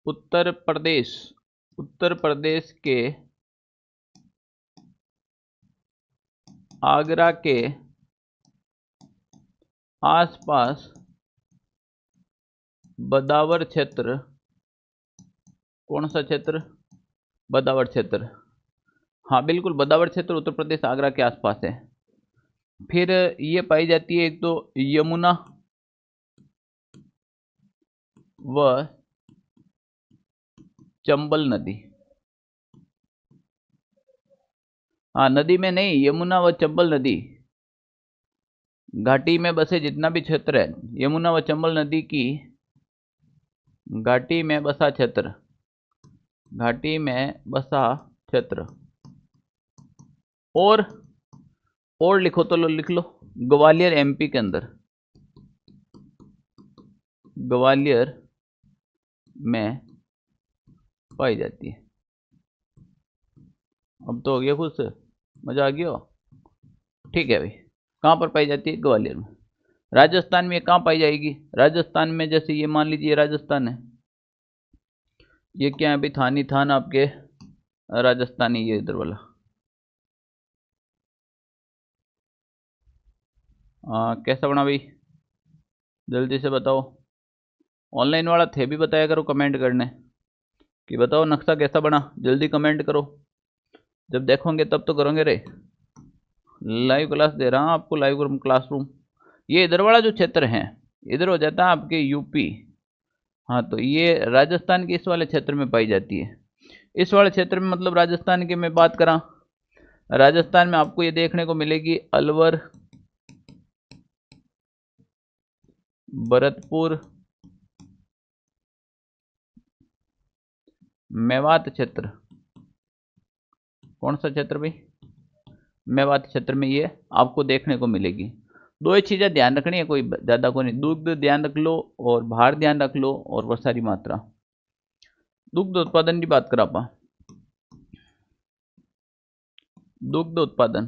Speaker 1: उत्तर प्रदेश, उत्तर प्रदेश के आगरा के आसपास बदावर क्षेत्र, कौन सा क्षेत्र? बदावर क्षेत्र। हाँ बिल्कुल, बदावर क्षेत्र उत्तर प्रदेश आगरा के आसपास है। फिर ये पाई जाती है एक तो यमुना व चंबल नदी। हाँ नदी में नहीं, यमुना व चंबल नदी घाटी में बसे जितना भी क्षेत्र है, यमुना व चंबल नदी की घाटी में बसा क्षेत्र, घाटी में बसा क्षेत्र। और लिखो तो लिख लो, ग्वालियर एमपी के अंदर, ग्वालियर में पाई जाती है। अब तो हो गया खुश, मजा आ गया। ठीक है भाई, कहाँ पर पाई जाती है? ग्वालियर में। राजस्थान में कहाँ पाई जाएगी? राजस्थान में जैसे ये मान लीजिए राजस्थान है, ये क्या है भाई? थानी थान आपके राजस्थानी, ये इधर वाला। कैसा बना भाई? जल्दी से बताओ। ऑनलाइन वाला थे भी बताया करो कमेंट करने कि बताओ नक्शा कैसा बना, जल्दी कमेंट करो। जब देखोगे तब तो करोगे रे। लाइव क्लास दे रहा हूँ आपको, लाइव क्लासरूम। ये इधर वाला जो क्षेत्र है, इधर हो जाता है आपके यूपी। हाँ तो ये राजस्थान के इस वाले क्षेत्र में पाई जाती है। इस वाले क्षेत्र में मतलब राजस्थान की मैं बात करा, राजस्थान में आपको ये देखने को मिलेगी अलवर, भरतपुर, मेवात क्षेत्र। कौन सा क्षेत्र भाई? मेवात क्षेत्र में ये आपको देखने को मिलेगी। दो ही चीज़ें ध्यान रखनी है, कोई ज़्यादा को नहीं। दुग्ध ध्यान रख लो और भार ध्यान रख लो और वर्षा की मात्रा। दुग्ध उत्पादन की बात करा पा, दुग्ध उत्पादन,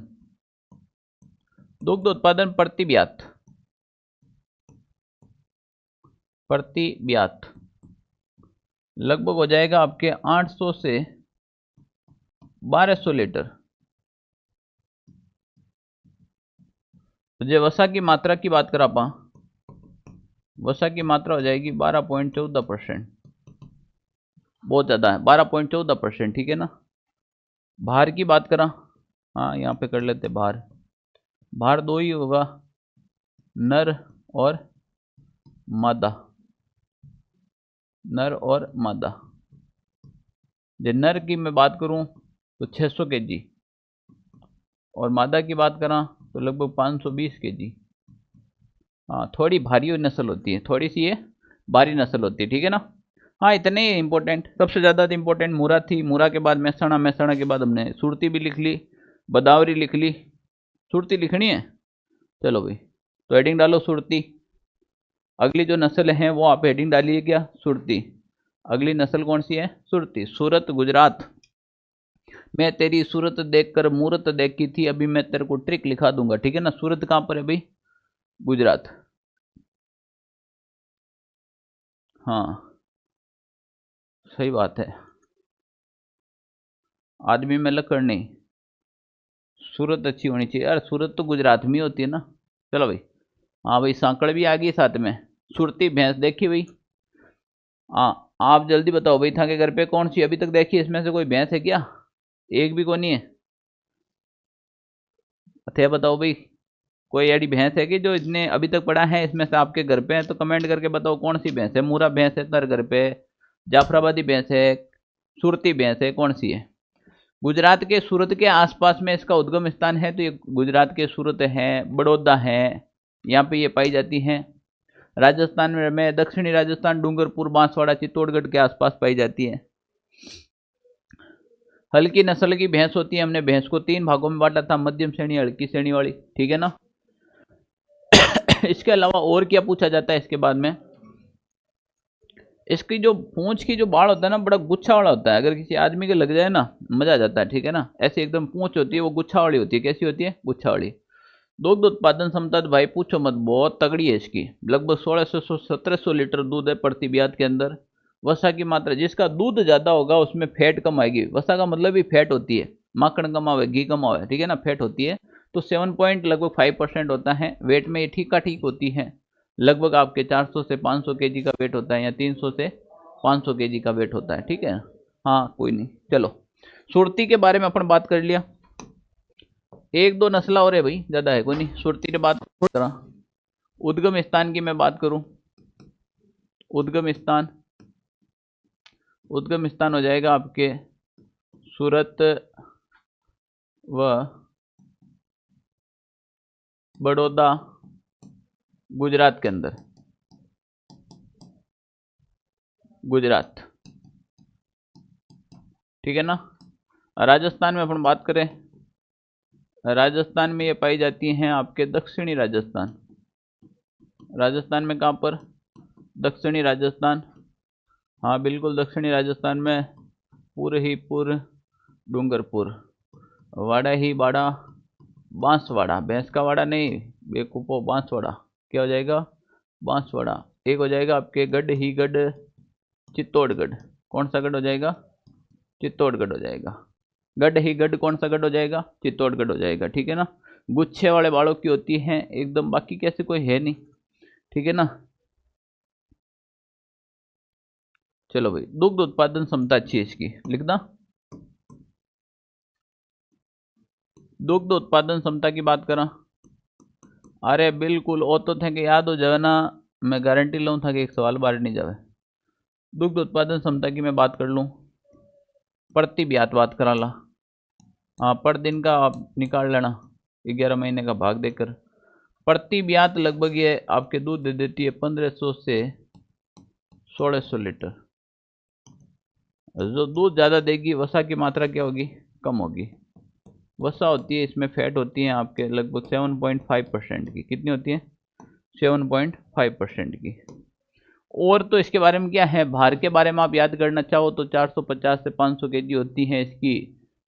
Speaker 1: दुग्ध उत्पादन प्रति ब्यात, प्रति ब्यात लगभग हो जाएगा आपके 800 से 1200 लीटर। तो जो वसा की मात्रा की बात करा पा, वसा की मात्रा हो जाएगी 12.14%, बहुत ज़्यादा है 12.14%, ठीक है ना। भार की बात करा, हाँ यहाँ पे कर लेते भार। भार दो ही होगा, नर और मादा, नर और मादा। जो नर की मैं बात करूं तो 600 केजी और मादा की बात करा तो लगभग 520 केजी। हाँ थोड़ी भारी नस्ल होती है, थोड़ी सी ये भारी नस्ल होती है, ठीक है ना। हाँ इतने ही इंपॉर्टेंट, सबसे ज़्यादा इंपॉर्टेंट मुरा थी, मुरा के बाद महसाणा, महसाणा के बाद हमने सुरती भी लिख ली, बदावरी लिख ली। सुरती लिखनी है, चलो भाई तो हेडिंग डालो सुरती। अगली जो नस्ल है वो आप हेडिंग डालिए क्या? सुरती। अगली नस्ल कौन सी है? सुरती। सूरत गुजरात। मैं तेरी सूरत देखकर मूरत देखी थी, अभी मैं तेरे को ट्रिक लिखा दूंगा, ठीक है ना। सूरत कहाँ पर है भाई? गुजरात। हाँ सही बात है, आदमी में लकड़ नहीं, सूरत अच्छी होनी चाहिए यार। सूरत तो गुजरात में होती है ना। चलो भाई, हाँ भाई सांकड़ भी आ गई साथ में। सुरती भैंस देखी भाई? हाँ आप जल्दी बताओ भाई, था के घर पे कौन सी अभी तक देखी? इसमें से कोई भैंस है क्या? एक भी को नहीं है? थे बताओ भाई, कोई ऐसी भैंस है कि जो इसने अभी तक पढ़ा है इसमें से आपके घर पे है? तो कमेंट करके बताओ कौन सी भैंस है। मुरा भैंस है तेरे घर पे, जाफराबादी भैंस है, सुरती भैंस है, कौन सी है? गुजरात के सूरत के आसपास में इसका उद्गम स्थान है, तो ये गुजरात के सूरत है, बड़ौदा है, यहाँ पे ये पाई जाती हैं। राजस्थान में दक्षिणी राजस्थान, डूंगरपुर, बांसवाड़ा, चित्तौड़गढ़ के आसपास पाई जाती है। हल्की नस्ल की भैंस होती है। हमने भैंस को 3 भागों में बांटा था, मध्यम श्रेणी, हल्की श्रेणी वाली, ठीक है ना। इसके अलावा और क्या पूछा जाता है इसके बाद में, इसकी जो पूंछ की जो बाल होता है ना, बड़ा गुच्छा वाला होता है। अगर किसी आदमी के लग जाए ना, मजा आ जाता है, ठीक है ना। ऐसी एकदम पूंछ होती है, वो गुच्छा वाली होती है। कैसी होती है? गुच्छा वाली। दुग्ध उत्पादन क्षमता तो भाई पूछो मत, बहुत तगड़ी है इसकी। लगभग 1600 से 1700 लीटर दूध है प्रति ब्यात के अंदर। वसा की मात्रा, जिसका दूध ज़्यादा होगा उसमें फैट कम आएगी। वसा का मतलब ही फैट होती है, माखन कम आवे, घी कम आवे, ठीक है ना, फैट होती है। तो 7.5% होता है। वेट में ये ठीक का ठीक होती है। लगभग आपके 400 से 500 केजी का वेट होता है, या 300 से 500 केजी का वेट होता है, ठीक है। हाँ कोई नहीं, चलो सुरती के बारे में अपन बात कर लिया। एक दो नस्ल और है भाई, ज़्यादा है कोई नहीं। सुरती के बात करा। उद्गम स्थान की मैं बात करूं, उद्गम स्थान, उद्गम स्थान हो जाएगा आपके सूरत व बड़ौदा, गुजरात के अंदर, गुजरात, ठीक है ना। राजस्थान में अपन बात करें, राजस्थान में ये पाई जाती हैं आपके दक्षिणी राजस्थान। राजस्थान में कहाँ पर? दक्षिणी राजस्थान, हाँ बिल्कुल दक्षिणी राजस्थान में पुर, डूंगरपुर, वाड़ा ही बाड़ा, बांसवाड़ा, भैंस का वाड़ा नहीं बेकूफो, बांसवाड़ा। क्या हो जाएगा? बांसवाड़ा। एक हो जाएगा आपके गढ़ ही गढ़, चित्तौड़गढ़। कौन सा गढ़ हो जाएगा? चित्तौड़गढ़ हो जाएगा। गढ़ ही गढ़ कौन सा गढ़ हो जाएगा? चित्तौड़गढ़ हो जाएगा, ठीक है ना। गुच्छे वाले बालों की होती हैं एकदम, बाकी कैसे कोई है नहीं, ठीक है ना। चलो भाई, दुग्ध उत्पादन क्षमता अच्छी है इसकी, लिखना। दुग्ध उत्पादन क्षमता की बात करा, अरे बिल्कुल वो तो थे कि याद हो जाए ना, मैं गारंटी लूँ था कि एक सवाल बाहर नहीं जावे। दुग्ध उत्पादन क्षमता की मैं बात कर लूँ, प्रति ब्यात बात करा ला, हाँ पर दिन का आप निकाल लेना, 11 महीने का भाग देकर प्रति ब्यात लगभग ये आपके दूध दे देती है 1500 से 1600 लीटर। जो दूध ज़्यादा देगी, वसा की मात्रा क्या होगी? कम होगी। वसा होती है इसमें, फैट होती है आपके लगभग 7.5% की। कितनी होती है? 7.5% की। और तो इसके बारे में क्या है, भार के बारे में आप याद करना चाहो तो 450 से 500 केजी होती है इसकी,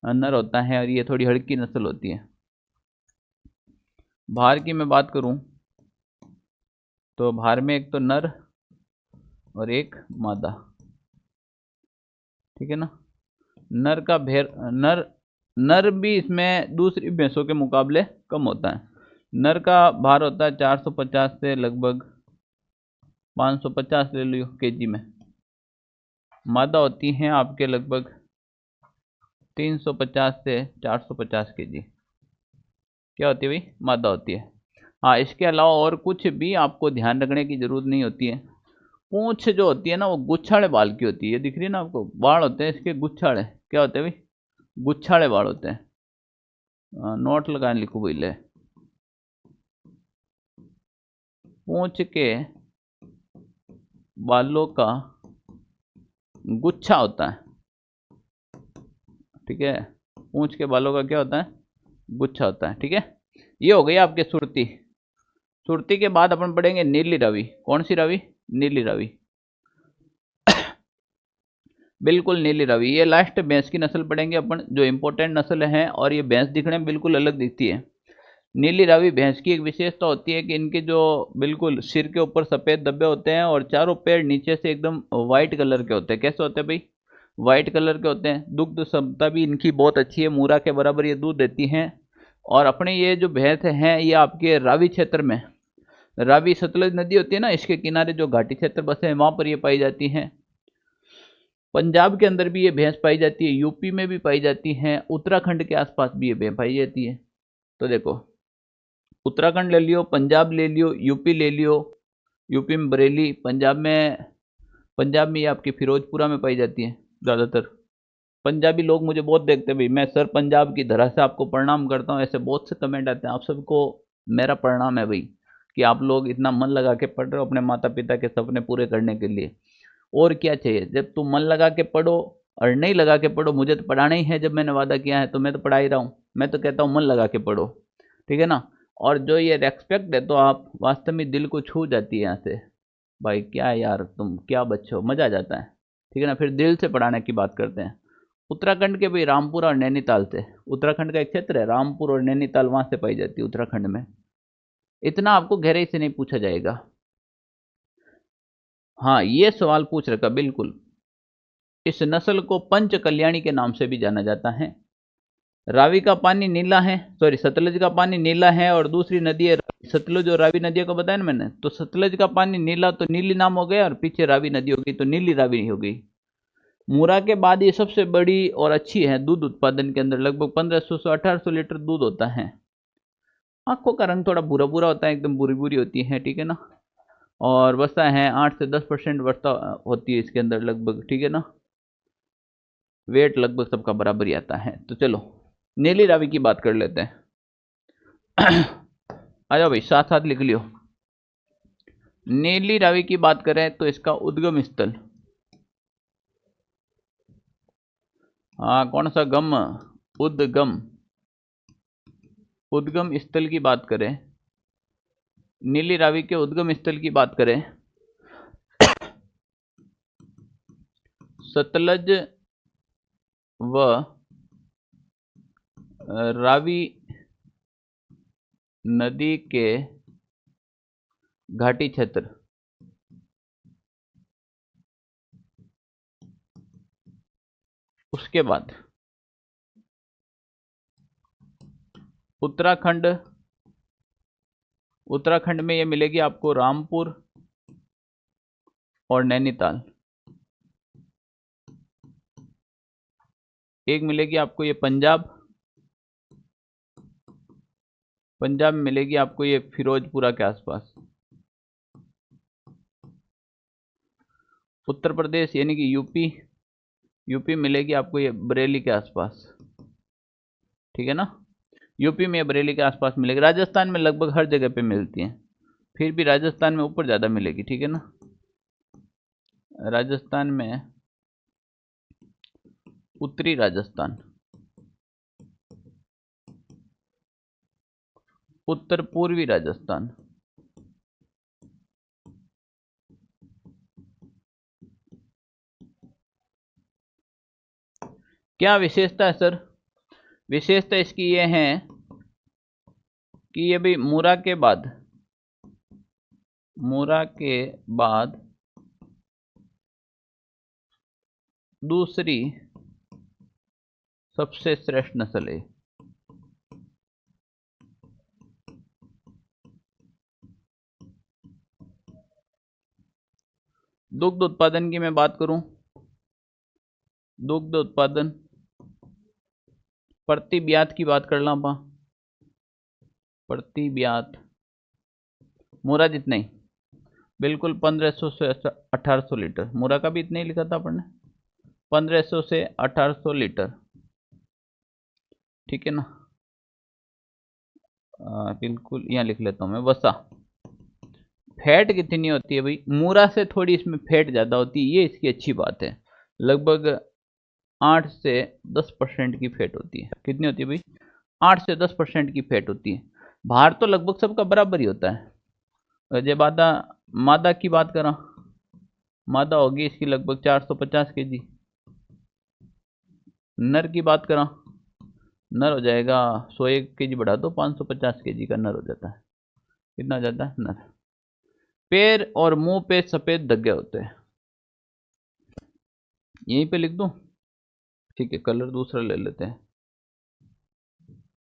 Speaker 1: नर होता है, और ये थोड़ी हल्की नस्ल होती है। भार की मैं बात करूं तो भार में एक तो नर और एक मादा, ठीक है ना। नर का नर भी इसमें दूसरी भैंसों के मुकाबले कम होता है। नर का भार होता है 450 से लगभग 550 ले लो केजी में। मादा होती हैं आपके लगभग 350 से 450 केजी। क्या होती है भाई? मादा होती है। हाँ, इसके अलावा और कुछ भी आपको ध्यान रखने की जरूरत नहीं होती है। पूंछ जो होती है ना, वो गुच्छाले बाल की होती है। ये दिख रही है ना आपको, बाल होते हैं इसके गुच्छाले। क्या होते हैं भाई? गुच्छाले बाल होते हैं। नोट लगाए लिखो भाई ले। पूंछ के बालों का गुच्छा होता है, ठीक है। पूंछ के बालों का क्या होता है? गुच्छा होता है, ठीक है। ये हो गई आपके सुरती। सुरती के बाद अपन पढ़ेंगे नीली रावी। कौन सी रावी? नीली रावी, बिल्कुल नीली रावी। ये लास्ट भैंस की नस्ल पढ़ेंगे अपन, जो इंपॉर्टेंट नस्ल है, और ये भैंस दिखने में बिल्कुल अलग दिखती है। नीली रावी भैंस की एक विशेषता होती है कि इनके जो बिल्कुल सिर के ऊपर सफ़ेद धब्बे होते हैं, और चारों पैर नीचे से एकदम वाइट कलर के होते हैं। कैसे होते हैं भाई? वाइट कलर के होते हैं। दुग्ध क्षमता भी इनकी बहुत अच्छी है, मूरा के बराबर ये दूध देती हैं। और अपने ये जो भैंस हैं, ये आपके रावी क्षेत्र में, रावी सतलज नदी होती है ना, इसके किनारे जो घाटी क्षेत्र बसे हैं, वहाँ पर ये पाई जाती हैं। पंजाब के अंदर भी ये भैंस पाई जाती है, यूपी में भी पाई जाती हैं, उत्तराखंड के आसपास भी ये भैंस पाई जाती है। तो देखो, उत्तराखंड ले लियो, पंजाब ले लियो, यूपी ले लियो। यूपी में बरेली, पंजाब में ये आपकी फिरोजपुरा में पाई जाती है ज़्यादातर। पंजाबी लोग मुझे बहुत देखते हैं भाई, मैं सर पंजाब की धरा से आपको प्रणाम करता हूँ, ऐसे बहुत से कमेंट आते हैं। आप सबको मेरा प्रणाम है भाई, कि आप लोग इतना मन लगा के पढ़ रहे हो अपने माता पिता के सपने पूरे करने के लिए। और क्या चाहिए, जब तुम मन लगा के पढ़ो और नहीं लगा के पढ़ो, मुझे तो पढ़ाना ही है, जब मैंने वादा किया है तो मैं तो पढ़ा ही रहा हूँ। मैं तो कहता हूँ मन लगा के पढ़ो, ठीक है ना। और जो ये रेस्पेक्ट है तो आप वास्तव में दिल को छू जाती है यहाँ से, भाई क्या यार तुम क्या बच्चे हो, मज़ा आ जाता है, ठीक है ना। फिर दिल से पढ़ाने की बात करते हैं। उत्तराखंड के भाई रामपुर और नैनीताल से, उत्तराखंड का एक क्षेत्र है रामपुर और नैनीताल, वहाँ से पाई जाती है उत्तराखंड में। इतना आपको गहराई से नहीं पूछा जाएगा। हाँ ये सवाल पूछ रखा बिल्कुल। इस नस्ल को पंच कल्याणी के नाम से भी जाना जाता है। रावी का पानी नीला है, सॉरी सतलज का पानी नीला है, और दूसरी नदी है सतलुज और रावी नदियों को बताया ना मैंने, तो सतलज का पानी नीला तो नीली नाम हो गया, और पीछे रावी नदी हो गई तो नीली रावी हो गई। मूरा के बाद ये सबसे बड़ी और अच्छी है दूध उत्पादन के अंदर, लगभग 1500 से 1800 लीटर दूध होता है। आंखों का रंग थोड़ा भूरा भूरा होता है, एकदम बुरी बुरी होती है, ठीक है ना। और वर्षा है 8 से 10% वर्षा होती है इसके अंदर लगभग, ठीक है ना। वेट लगभग सबका बराबर ही आता है। तो चलो नीली रावी की बात कर लेते हैं। आ जाओ भाई साथ साथ लिख लियो। नीली रावी की बात करें तो इसका उद्गम स्थल, हाँ कौन सा गम, उद्गम, उद्गम स्थल की बात करें, नीली रावी के उद्गम स्थल की बात करें, सतलज व रावी नदी के घाटी क्षेत्र, उसके बाद उत्तराखंड, उत्तराखंड में ये मिलेगी आपको रामपुर और नैनीताल। एक मिलेगी आपको ये पंजाब, पंजाब में मिलेगी आपको ये फिरोजपुरा के आसपास। उत्तर प्रदेश यानी कि यूपी, यूपी मिलेगी आपको ये बरेली के आसपास, ठीक है ना। यूपी में बरेली के आसपास मिलेगी। राजस्थान में लगभग हर जगह पे मिलती हैं, फिर भी राजस्थान में ऊपर ज़्यादा मिलेगी, ठीक है ना। राजस्थान में उत्तरी राजस्थान, उत्तर पूर्वी राजस्थान, क्या विशेषता है सर? विशेषता इसकी ये है कि ये भी मूरा के बाद, मूरा के बाद दूसरी सबसे श्रेष्ठ नस्ल है। दुग्ध उत्पादन की मैं बात करूं, दुग्ध उत्पादन प्रति ब्यात की बात कर ला, प्रति ब्यात मूरा जितना ही, बिल्कुल 1500 से 1800 लीटर। मूरा का भी इतना ही लिखा था अपन ने, 1500 से 1800 लीटर, ठीक है ना। बिल्कुल यहाँ लिख लेता हूँ मैं। वसा फैट कितनी होती है भाई, मूरा से थोड़ी इसमें फैट ज़्यादा होती है, ये इसकी अच्छी बात है। लगभग 8 से 10% की फैट होती है। कितनी होती है भाई? 8 से 10% की फैट होती है। भार तो लगभग सबका बराबर ही होता है। जब मादा की बात करा, मादा होगी इसकी लगभग 450 केजी। नर की बात करा, नर हो जाएगा 101 केजी बढ़ा दो, 550 केजी का नर हो जाता है। कितना हो जाता है नर? पैर और मुंह पे सफेद धब्बे होते हैं, यहीं पे लिख दूं, ठीक है कलर दूसरा ले लेते हैं।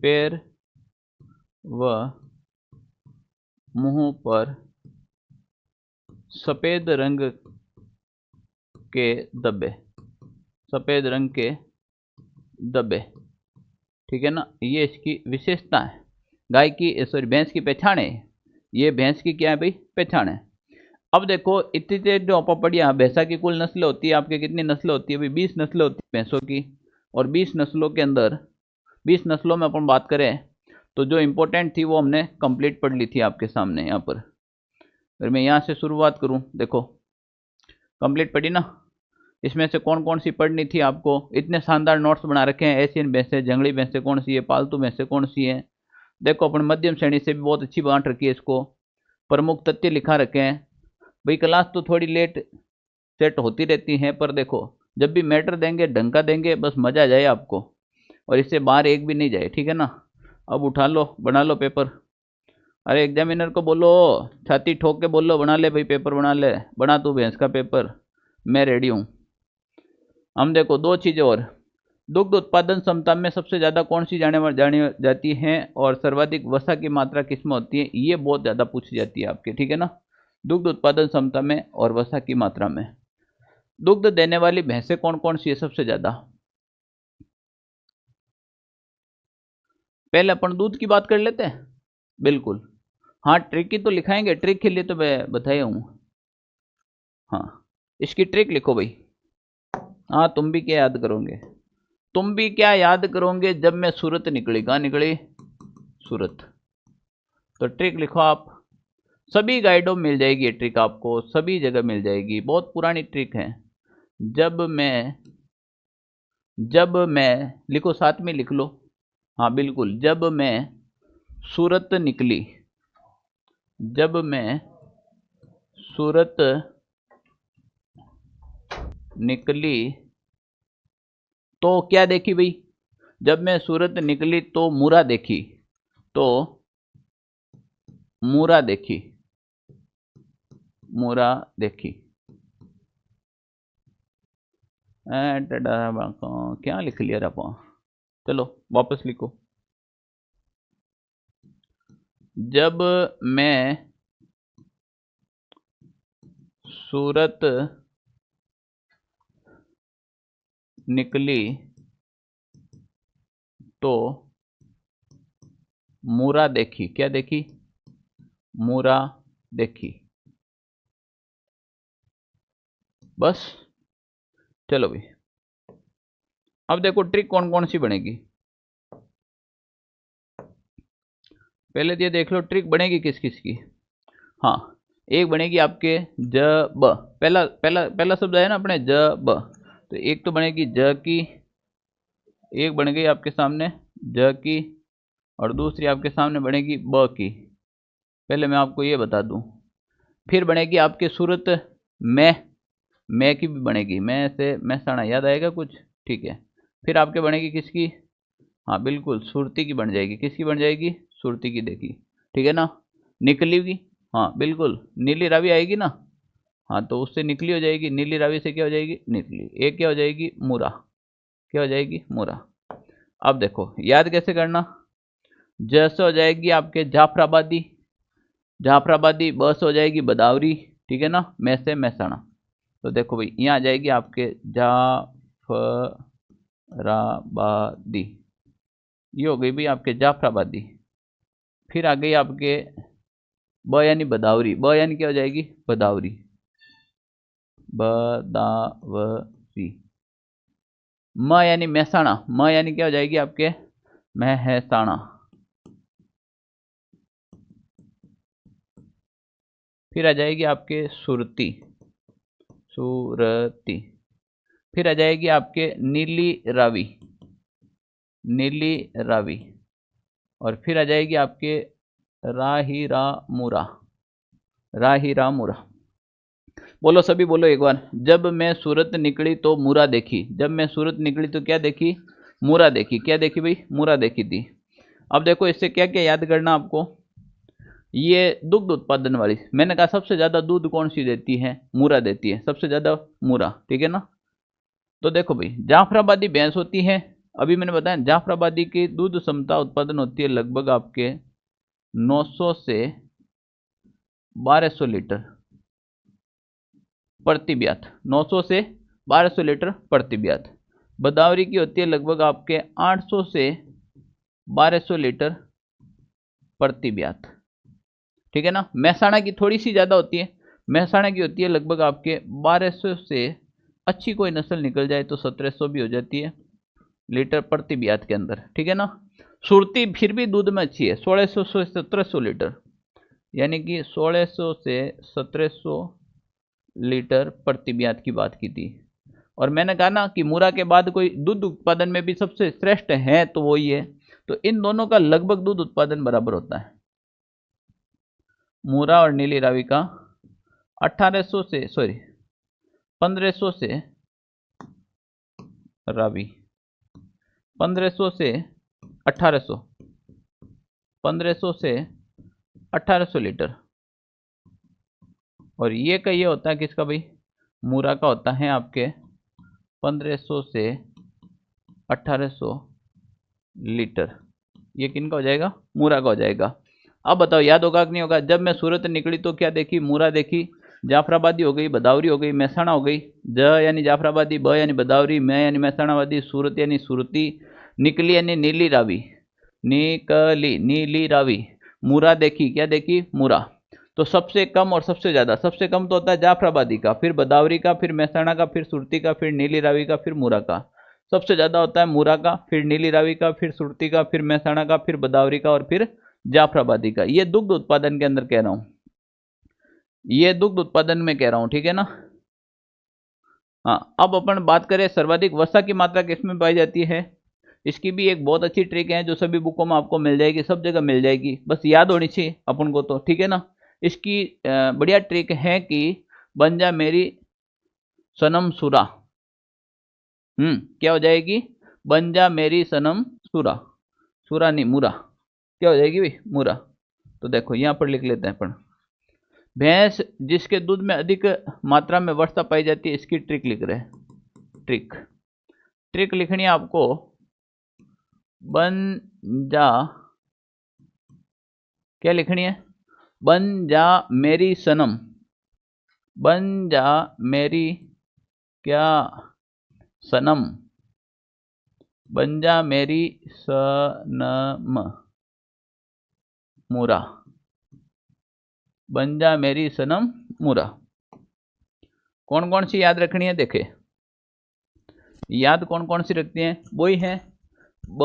Speaker 1: पैर व मुंह पर सफेद रंग के धब्बे, सफेद रंग के धब्बे, ठीक है ना। ये इसकी विशेषता है। गाय की सॉरी भैंस की पहचान है, ये भैंस की क्या है भाई? पहचान है। अब देखो इतनी देर जो आपा पढ़िया, भैंसा की कुल नस्ल होती है आपके, कितनी नस्ल होती है भाई? 20 नस्ल होती है भैंसों की। और 20 नस्लों के अंदर, 20 नस्लों में अपन बात करें तो जो इम्पोर्टेंट थी वो हमने कंप्लीट पढ़ ली थी आपके सामने यहाँ पर। फिर मैं यहाँ से शुरुआत करूँ, देखो कंप्लीट पढ़ी ना। इसमें से कौन कौन सी पढ़नी थी आपको, इतने शानदार नोट्स बना रखे हैं। एशियन भैंसें, जंगली भैंसें कौन सी है, पालतू भैंसें कौन सी है। देखो अपन मध्यम श्रेणी से भी बहुत अच्छी बांट रखी है इसको। प्रमुख तथ्य लिखा रखे हैं। भाई क्लास तो थोड़ी लेट सेट होती रहती है, पर देखो जब भी मैटर देंगे ढंग का देंगे, बस मजा जाए आपको, और इससे बाहर एक भी नहीं जाए, ठीक है ना। अब उठा लो, बना लो पेपर। अरे एग्जामिनर को बोलो, छाती ठोक के बोलो, बना ले भाई पेपर, बना ले, बना तू भैंस का पेपर, मैं रेडी हूँ। हम देखो दो चीज़ें और, दुग्ध उत्पादन क्षमता में सबसे ज़्यादा कौन सी जानी जाती है, और सर्वाधिक वसा की मात्रा किसमें होती है, ये बहुत ज़्यादा पूछी जाती है आपके, ठीक है ना। दुग्ध उत्पादन क्षमता में और वसा की मात्रा में। दुग्ध देने वाली भैंसें कौन कौन सी है सबसे ज़्यादा। पहले अपन दूध की बात कर लेते हैं, बिल्कुल। हाँ ट्रिक की तो लिखाएंगे, ट्रिक के लिए तो मैं बताया हूँ। हाँ इसकी ट्रिक लिखो भाई। हाँ तुम भी क्या याद करोगे, तुम भी क्या याद करोगे, जब मैं सूरत निकली, कहाँ निकली, सूरत। तो ट्रिक लिखो आप, सभी गाइडों में मिल जाएगी ये ट्रिक आपको, सभी जगह मिल जाएगी, बहुत पुरानी ट्रिक है। जब मैं लिखो, साथ में लिख लो। हाँ बिल्कुल, जब मैं सूरत निकली, जब मैं सूरत निकली तो क्या देखी भाई, जब मैं सूरत निकली तो मूरा देखी, तो मूरा देखी, मूरा देखी। क्या लिख लिया रपा, चलो वापस लिखो। जब मैं सूरत निकली तो मूरा देखी, क्या देखी, मूरा देखी। बस चलो भाई, अब देखो ट्रिक कौन कौन सी बनेगी। पहले ये देख लो ट्रिक बनेगी किस किस की। हाँ एक बनेगी आपके जब, पहला पहला पहला शब्द है ना अपने जब, तो एक तो बनेगी ज की, एक बन गई आपके सामने ज की, और दूसरी आपके सामने बनेगी ब की। पहले मैं आपको ये बता दूं, फिर बनेगी आपके सूरत मैं की भी बनेगी, मैं से महसाणा, याद आएगा कुछ, ठीक है। फिर आपके बनेगी किसकी, हाँ बिल्कुल सुरती की बन जाएगी, किसकी बन जाएगी, सुरती की देखी, ठीक है ना। निकली की, हाँ बिल्कुल नीली रावी आएगी ना, हाँ तो उससे निकली हो जाएगी, नीली रावी से क्या हो जाएगी, निकली। एक क्या हो जाएगी, मूरा, क्या हो जाएगी, मूरा। अब देखो याद कैसे करना, जैसे हो जाएगी आपके जाफराबादी, जाफराबादी, बस हो जाएगी बदावरी, ठीक है ना, मैं से महसाणा। तो देखो भाई यहाँ आ जाएगी आपके जाफराबादी, ये हो गई भाई आपके जाफराबादी। फिर आ गई आपके ब यानी बदावरी, ब यानी क्या हो जाएगी, बदावरी, बदावरी। म यानी महसाणा, म यानी क्या हो जाएगी आपके, महसाणा। फिर आ जाएगी आपके सुरती, सुरती। फिर आ जाएगी आपके नीली रावी, नीली रावी। और फिर आ जाएगी आपके राहिरामुरा, राहिरामुरा। बोलो सभी बोलो एक बार, जब मैं सूरत निकली तो मूरा देखी, जब मैं सूरत निकली तो क्या देखी, मूरा देखी, क्या देखी भाई, मूरा देखी थी। अब देखो इससे क्या क्या याद करना आपको, ये दुग्ध उत्पादन वाली, मैंने कहा सबसे ज्यादा दूध कौन सी देती है, मूरा देती है, सबसे ज्यादा मूरा, ठीक है ना। तो देखो भाई जाफराबादी भैंस होती है, अभी मैंने बताया जाफराबादी की दूध क्षमता उत्पादन होती है लगभग आपके 900 से 1200 लीटर प्रति ब्यात, 900 से 1200 लीटर प्रति ब्यात। बदावरी की होती है लगभग आपके 800 से 1200 लीटर प्रति ब्यात, ठीक है ना। महसाणा की थोड़ी सी ज़्यादा होती है, महसाणा की होती है लगभग आपके 1200 से, अच्छी कोई नस्ल निकल जाए तो 1700 भी हो जाती है लीटर प्रति ब्यात के अंदर, ठीक है ना। सुरती फिर भी दूध में अच्छी है, 1600 से 1700 लीटर, यानी कि 1600 से 1700 लीटर प्रति ब्यात की बात की थी। और मैंने कहा ना कि मूरा के बाद कोई दूध उत्पादन में भी सबसे श्रेष्ठ है तो वो ही है। तो इन दोनों का लगभग दूध उत्पादन बराबर होता है। मूरा और नीली रावी का 1500 से रावी, 1500 से 1800, 1500 से 1800 लीटर। और ये का ये होता है किसका भाई, मूरा का होता है आपके 1500 से 1800 लीटर। ये किनका हो जाएगा, मूरा का हो जाएगा। अब बताओ याद होगा कि नहीं होगा। जब मैं सूरत निकली तो क्या देखी, मूरा देखी, जाफराबादी हो गई, बदावरी हो गई, महसाणा हो गई। ज यानी जाफराबादी, ब यानी बदावरी, मैं यानी महसाणाबादी, सूरत यानी सूरती, निकली यानी नीली रावी, निकली नीली रावी। मूरा देखी, क्या देखी, मूरा। तो सबसे कम और सबसे ज़्यादा, सबसे कम तो होता है जाफराबादी का, फिर बदावरी का, फिर महसाणा का, फिर सुरती का, फिर नीली रावी का, फिर मूरा का। सबसे ज़्यादा होता है मूरा का, फिर नीली रावी का, फिर सुरती का, फिर महसाणा का, फिर बदावरी का और फिर जाफराबादी का। ये दुग्ध उत्पादन के अंदर कह रहा हूं, ये दुग्ध उत्पादन में कह रहा हूं, ठीक है ना। हाँ, अब अपन बात करें सर्वाधिक वसा की मात्रा किसमें पाई जाती है। इसकी भी एक बहुत अच्छी ट्रिक है जो सभी बुकों में आपको मिल जाएगी, सब जगह मिल जाएगी, बस याद होनी चाहिए अपन को तो, ठीक है ना। इसकी बढ़िया ट्रिक है कि बन जा मेरी सनम सुरा। क्या हो जाएगी, बन जा मेरी सनम सुरा, सुरा नहीं मूरा, क्या हो जाएगी भाई, मूरा। तो देखो यहां पर लिख लेते हैं अपन, भैंस जिसके दूध में अधिक मात्रा में वर्षा पाई जाती है, इसकी ट्रिक लिख रहे हैं। ट्रिक लिखनी है आपको, बन जा, क्या लिखनी है, बन जा मेरी सनम, बन जा मेरी क्या सनम, बन जा मेरी सनम मूरा, बन जा मेरी सनम मूरा। कौन कौन सी याद रखनी है, देखे याद कौन कौन सी रखती हैं, वही है ब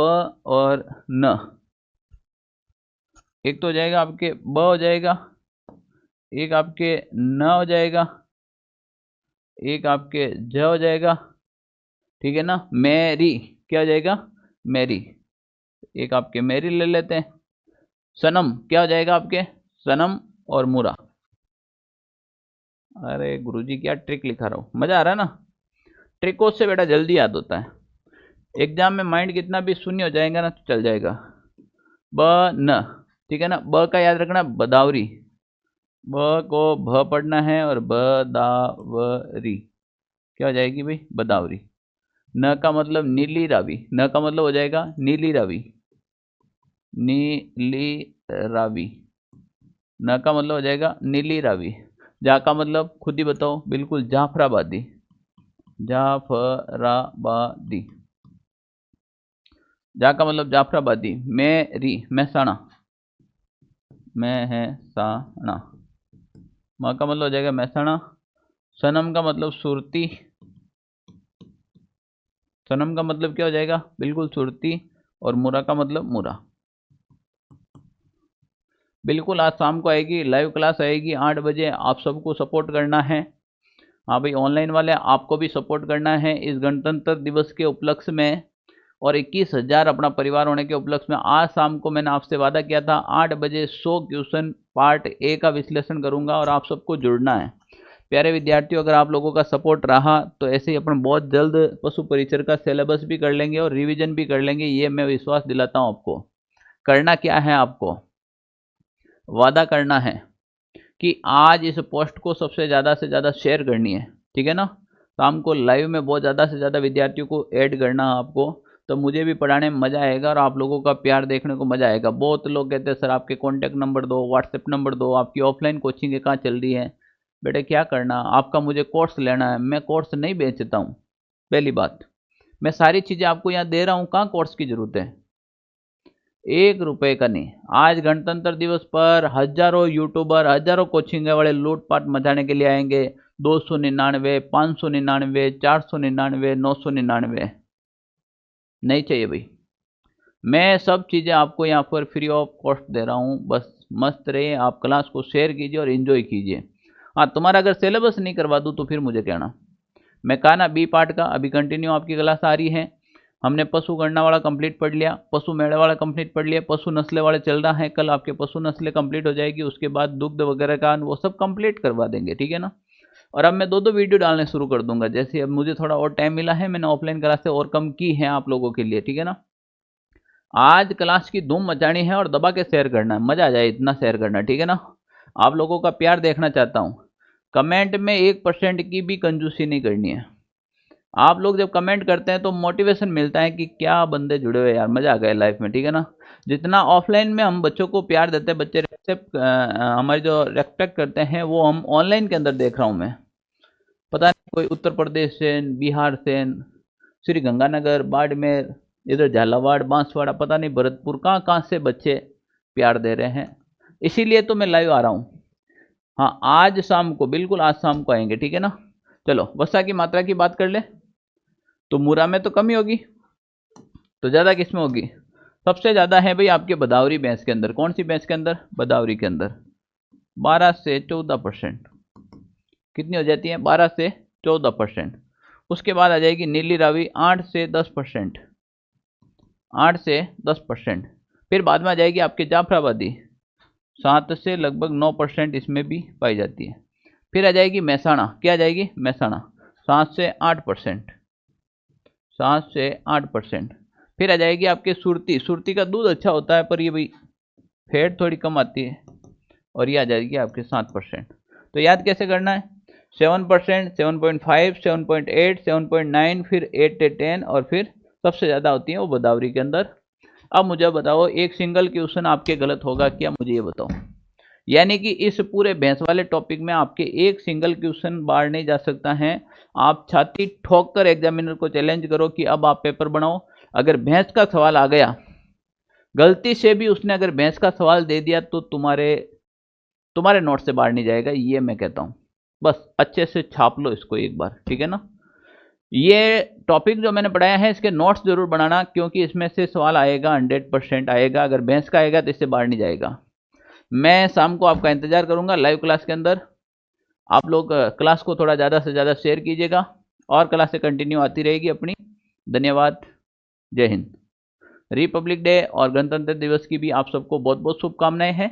Speaker 1: और न। एक तो हो जाएगा आपके ब हो जाएगा, एक आपके न हो जाएगा, एक आपके ज हो जाएगा, ठीक है ना। मेरी क्या हो जाएगा, मेरी, एक आपके मेरी ले लेते हैं। सनम क्या हो जाएगा आपके, सनम और मूरा। अरे गुरुजी क्या ट्रिक लिखा रहा हूँ, मजा आ रहा है ना। ट्रिकों से बेटा जल्दी याद होता है, एग्जाम में माइंड कितना भी शून्य हो जाएगा ना तो चल जाएगा। ब न, ठीक है ना। ब का याद रखना बदावरी, ब को भ पढ़ना है और बदावरी क्या हो जाएगी भाई, बदावरी। न का मतलब नीली रावी, न का मतलब हो जाएगा नीली रावी, नीली रावी, न का मतलब हो जाएगा नीली रावी। जा का मतलब खुद ही बताओ, बिल्कुल जाफराबादी, जाफराबादी। जा का मतलब जाफराबादी। मेरी महसाणा, महसाणा। म का मतलब हो जाएगा महसाणा। सनम का मतलब सुरती, सनम का मतलब क्या हो जाएगा, बिल्कुल सुरती। और मूरा का मतलब मूरा। बिल्कुल आज शाम को आएगी लाइव क्लास, आएगी 8 बजे, आप सबको सपोर्ट करना है। हाँ भाई ऑनलाइन वाले आपको भी सपोर्ट करना है इस गणतंत्र दिवस के उपलक्ष्य में, और 21,000 अपना परिवार होने के उपलक्ष्य में। आज शाम को मैंने आपसे वादा किया था 8 बजे 100 क्वेश्चन पार्ट ए का विश्लेषण करूंगा और आप सबको जुड़ना है। प्यारे विद्यार्थियों, अगर आप लोगों का सपोर्ट रहा तो ऐसे ही अपन बहुत जल्द पशु परिचर का सिलेबस भी कर लेंगे और रिवीजन भी कर लेंगे, ये मैं विश्वास दिलाता हूँ आपको। करना क्या है, आपको वादा करना है कि आज इस पोस्ट को सबसे ज़्यादा से ज़्यादा शेयर करनी है, ठीक है ना। शाम को लाइव में बहुत ज़्यादा से ज़्यादा विद्यार्थियों को ऐड करना है आपको, तो मुझे भी पढ़ाने में मज़ा आएगा और आप लोगों का प्यार देखने को मज़ा आएगा। बहुत लोग कहते हैं सर आपके कॉन्टैक्ट नंबर दो, व्हाट्सएप नंबर दो, आपकी ऑफलाइन कोचिंग कहाँ चल रही है। बेटे क्या करना, आपका मुझे कोर्स लेना है, मैं कोर्स नहीं बेचता हूँ। पहली बात, मैं सारी चीज़ें आपको यहाँ दे रहा हूँ, कहाँ कोर्स की ज़रूरत है। 1 रुपए का नहीं। आज गणतंत्र दिवस पर हजारों यूट्यूबर, हजारों कोचिंग वाले लूटपाट मचाने के लिए आएंगे। 299, 599, 499, 999 नहीं चाहिए भाई। मैं सब चीज़ें आपको यहाँ पर फ्री ऑफ कॉस्ट दे रहा हूँ। बस मस्त रहिए, आप क्लास को शेयर कीजिए और इन्जॉय कीजिए। हाँ, तुम्हारा अगर सिलेबस नहीं करवा दूँ तो फिर मुझे कहना। मैं कहा ना, बी पार्ट का अभी कंटिन्यू आपकी क्लास आ रही है। हमने पशु गणना वाला कंप्लीट पढ़ लिया, पशु मेड़े वाला कंप्लीट पढ़ लिया, पशु नस्लें वाले चल रहा है। कल आपके पशु नस्लें कंप्लीट हो जाएगी, उसके बाद दुग्ध वगैरह का वो सब कंप्लीट करवा देंगे, ठीक है ना। और अब मैं 2-2 वीडियो डालने शुरू कर दूंगा। जैसे अब मुझे थोड़ा और टाइम मिला है, मैंने ऑफलाइन क्लासें और कम की हैं आप लोगों के लिए, ठीक है ना। आज क्लास की धूम मचानी है और दबा के शेयर करना है, मजा आ जाए इतना शेयर करना, ठीक है ना। आप लोगों का प्यार देखना चाहता हूँ। कमेंट में 1% की भी कंजूसी नहीं करनी है। आप लोग जब कमेंट करते हैं तो मोटिवेशन मिलता है कि क्या बंदे जुड़े हुए यार, मजा आ गया लाइफ में, ठीक है ना। जितना ऑफलाइन में हम बच्चों को प्यार देते हैं, बच्चे रेस्पेक्ट हमारी जो रेस्पेक्ट करते हैं, वो हम ऑनलाइन के अंदर देख रहा हूँ मैं। पता नहीं कोई उत्तर प्रदेश से, बिहार से, श्री गंगानगर, बाड़मेर, इधर झालावाड़, बांसवाड़ा, पता नहीं भरतपुर, कहाँ कहाँ से बच्चे प्यार दे रहे हैं। इसीलिए तो मैं लाइव आ रहा हूँ। हाँ, आज शाम को, बिल्कुल आज शाम को आएंगे, ठीक है ना। चलो, वसा की मात्रा की बात कर ले तो मूरा में तो कम ही होगी, तो ज़्यादा किस में होगी? सबसे ज़्यादा है भाई आपके बदावरी भैंस के अंदर। कौन सी भैंस के अंदर? बदावरी के अंदर 12 से 14%। कितनी हो जाती है? 12 से 14%। उसके बाद आ जाएगी नीली रावी 8 से 10%, 8 से 10%। फिर बाद में आ जाएगी आपके जाफराबादी 7 से लगभग 9% इसमें भी पाई जाती है। फिर आ जाएगी महसाणा, क्या आ जाएगी? महसाणा 7 से 8%, 7 से 8%। फिर आ जाएगी आपके सुरती, सुरती का दूध अच्छा होता है पर ये भाई फैट थोड़ी कम आती है, और ये आ जाएगी आपके 7%। तो याद कैसे करना है? 7%, 7.5, 7.8, 7.9, फिर 8 से 10, और फिर सबसे ज़्यादा होती है वो गोदावरी के अंदर। अब मुझे बताओ, एक सिंगल क्वेश्चन आपके गलत होगा क्या? मुझे ये बताओ। यानी कि इस पूरे भैंस वाले टॉपिक में आपके एक सिंगल क्वेश्चन बाहर नहीं जा सकता है। आप छाती ठोक कर एग्जामिनर को चैलेंज करो कि अब आप पेपर बनाओ। अगर भैंस का सवाल आ गया, गलती से भी उसने अगर भैंस का सवाल दे दिया, तो तुम्हारे नोट से बाहर नहीं जाएगा, ये मैं कहता हूँ। बस अच्छे से छाप लो इसको एक बार, ठीक है ना। ये टॉपिक जो मैंने पढ़ाया है, इसके नोट्स जरूर बनाना, क्योंकि इसमें से सवाल आएगा, 100% आएगा। अगर भैंस का आएगा तो इससे बाहर नहीं जाएगा। मैं शाम को आपका इंतजार करूंगा लाइव क्लास के अंदर। आप लोग क्लास को थोड़ा ज़्यादा से ज़्यादा शेयर कीजिएगा, और क्लासें कंटिन्यू आती रहेगी अपनी। धन्यवाद। जय हिंद। रिपब्लिक डे और गणतंत्र दिवस की भी आप सबको बहुत बहुत शुभकामनाएं हैं।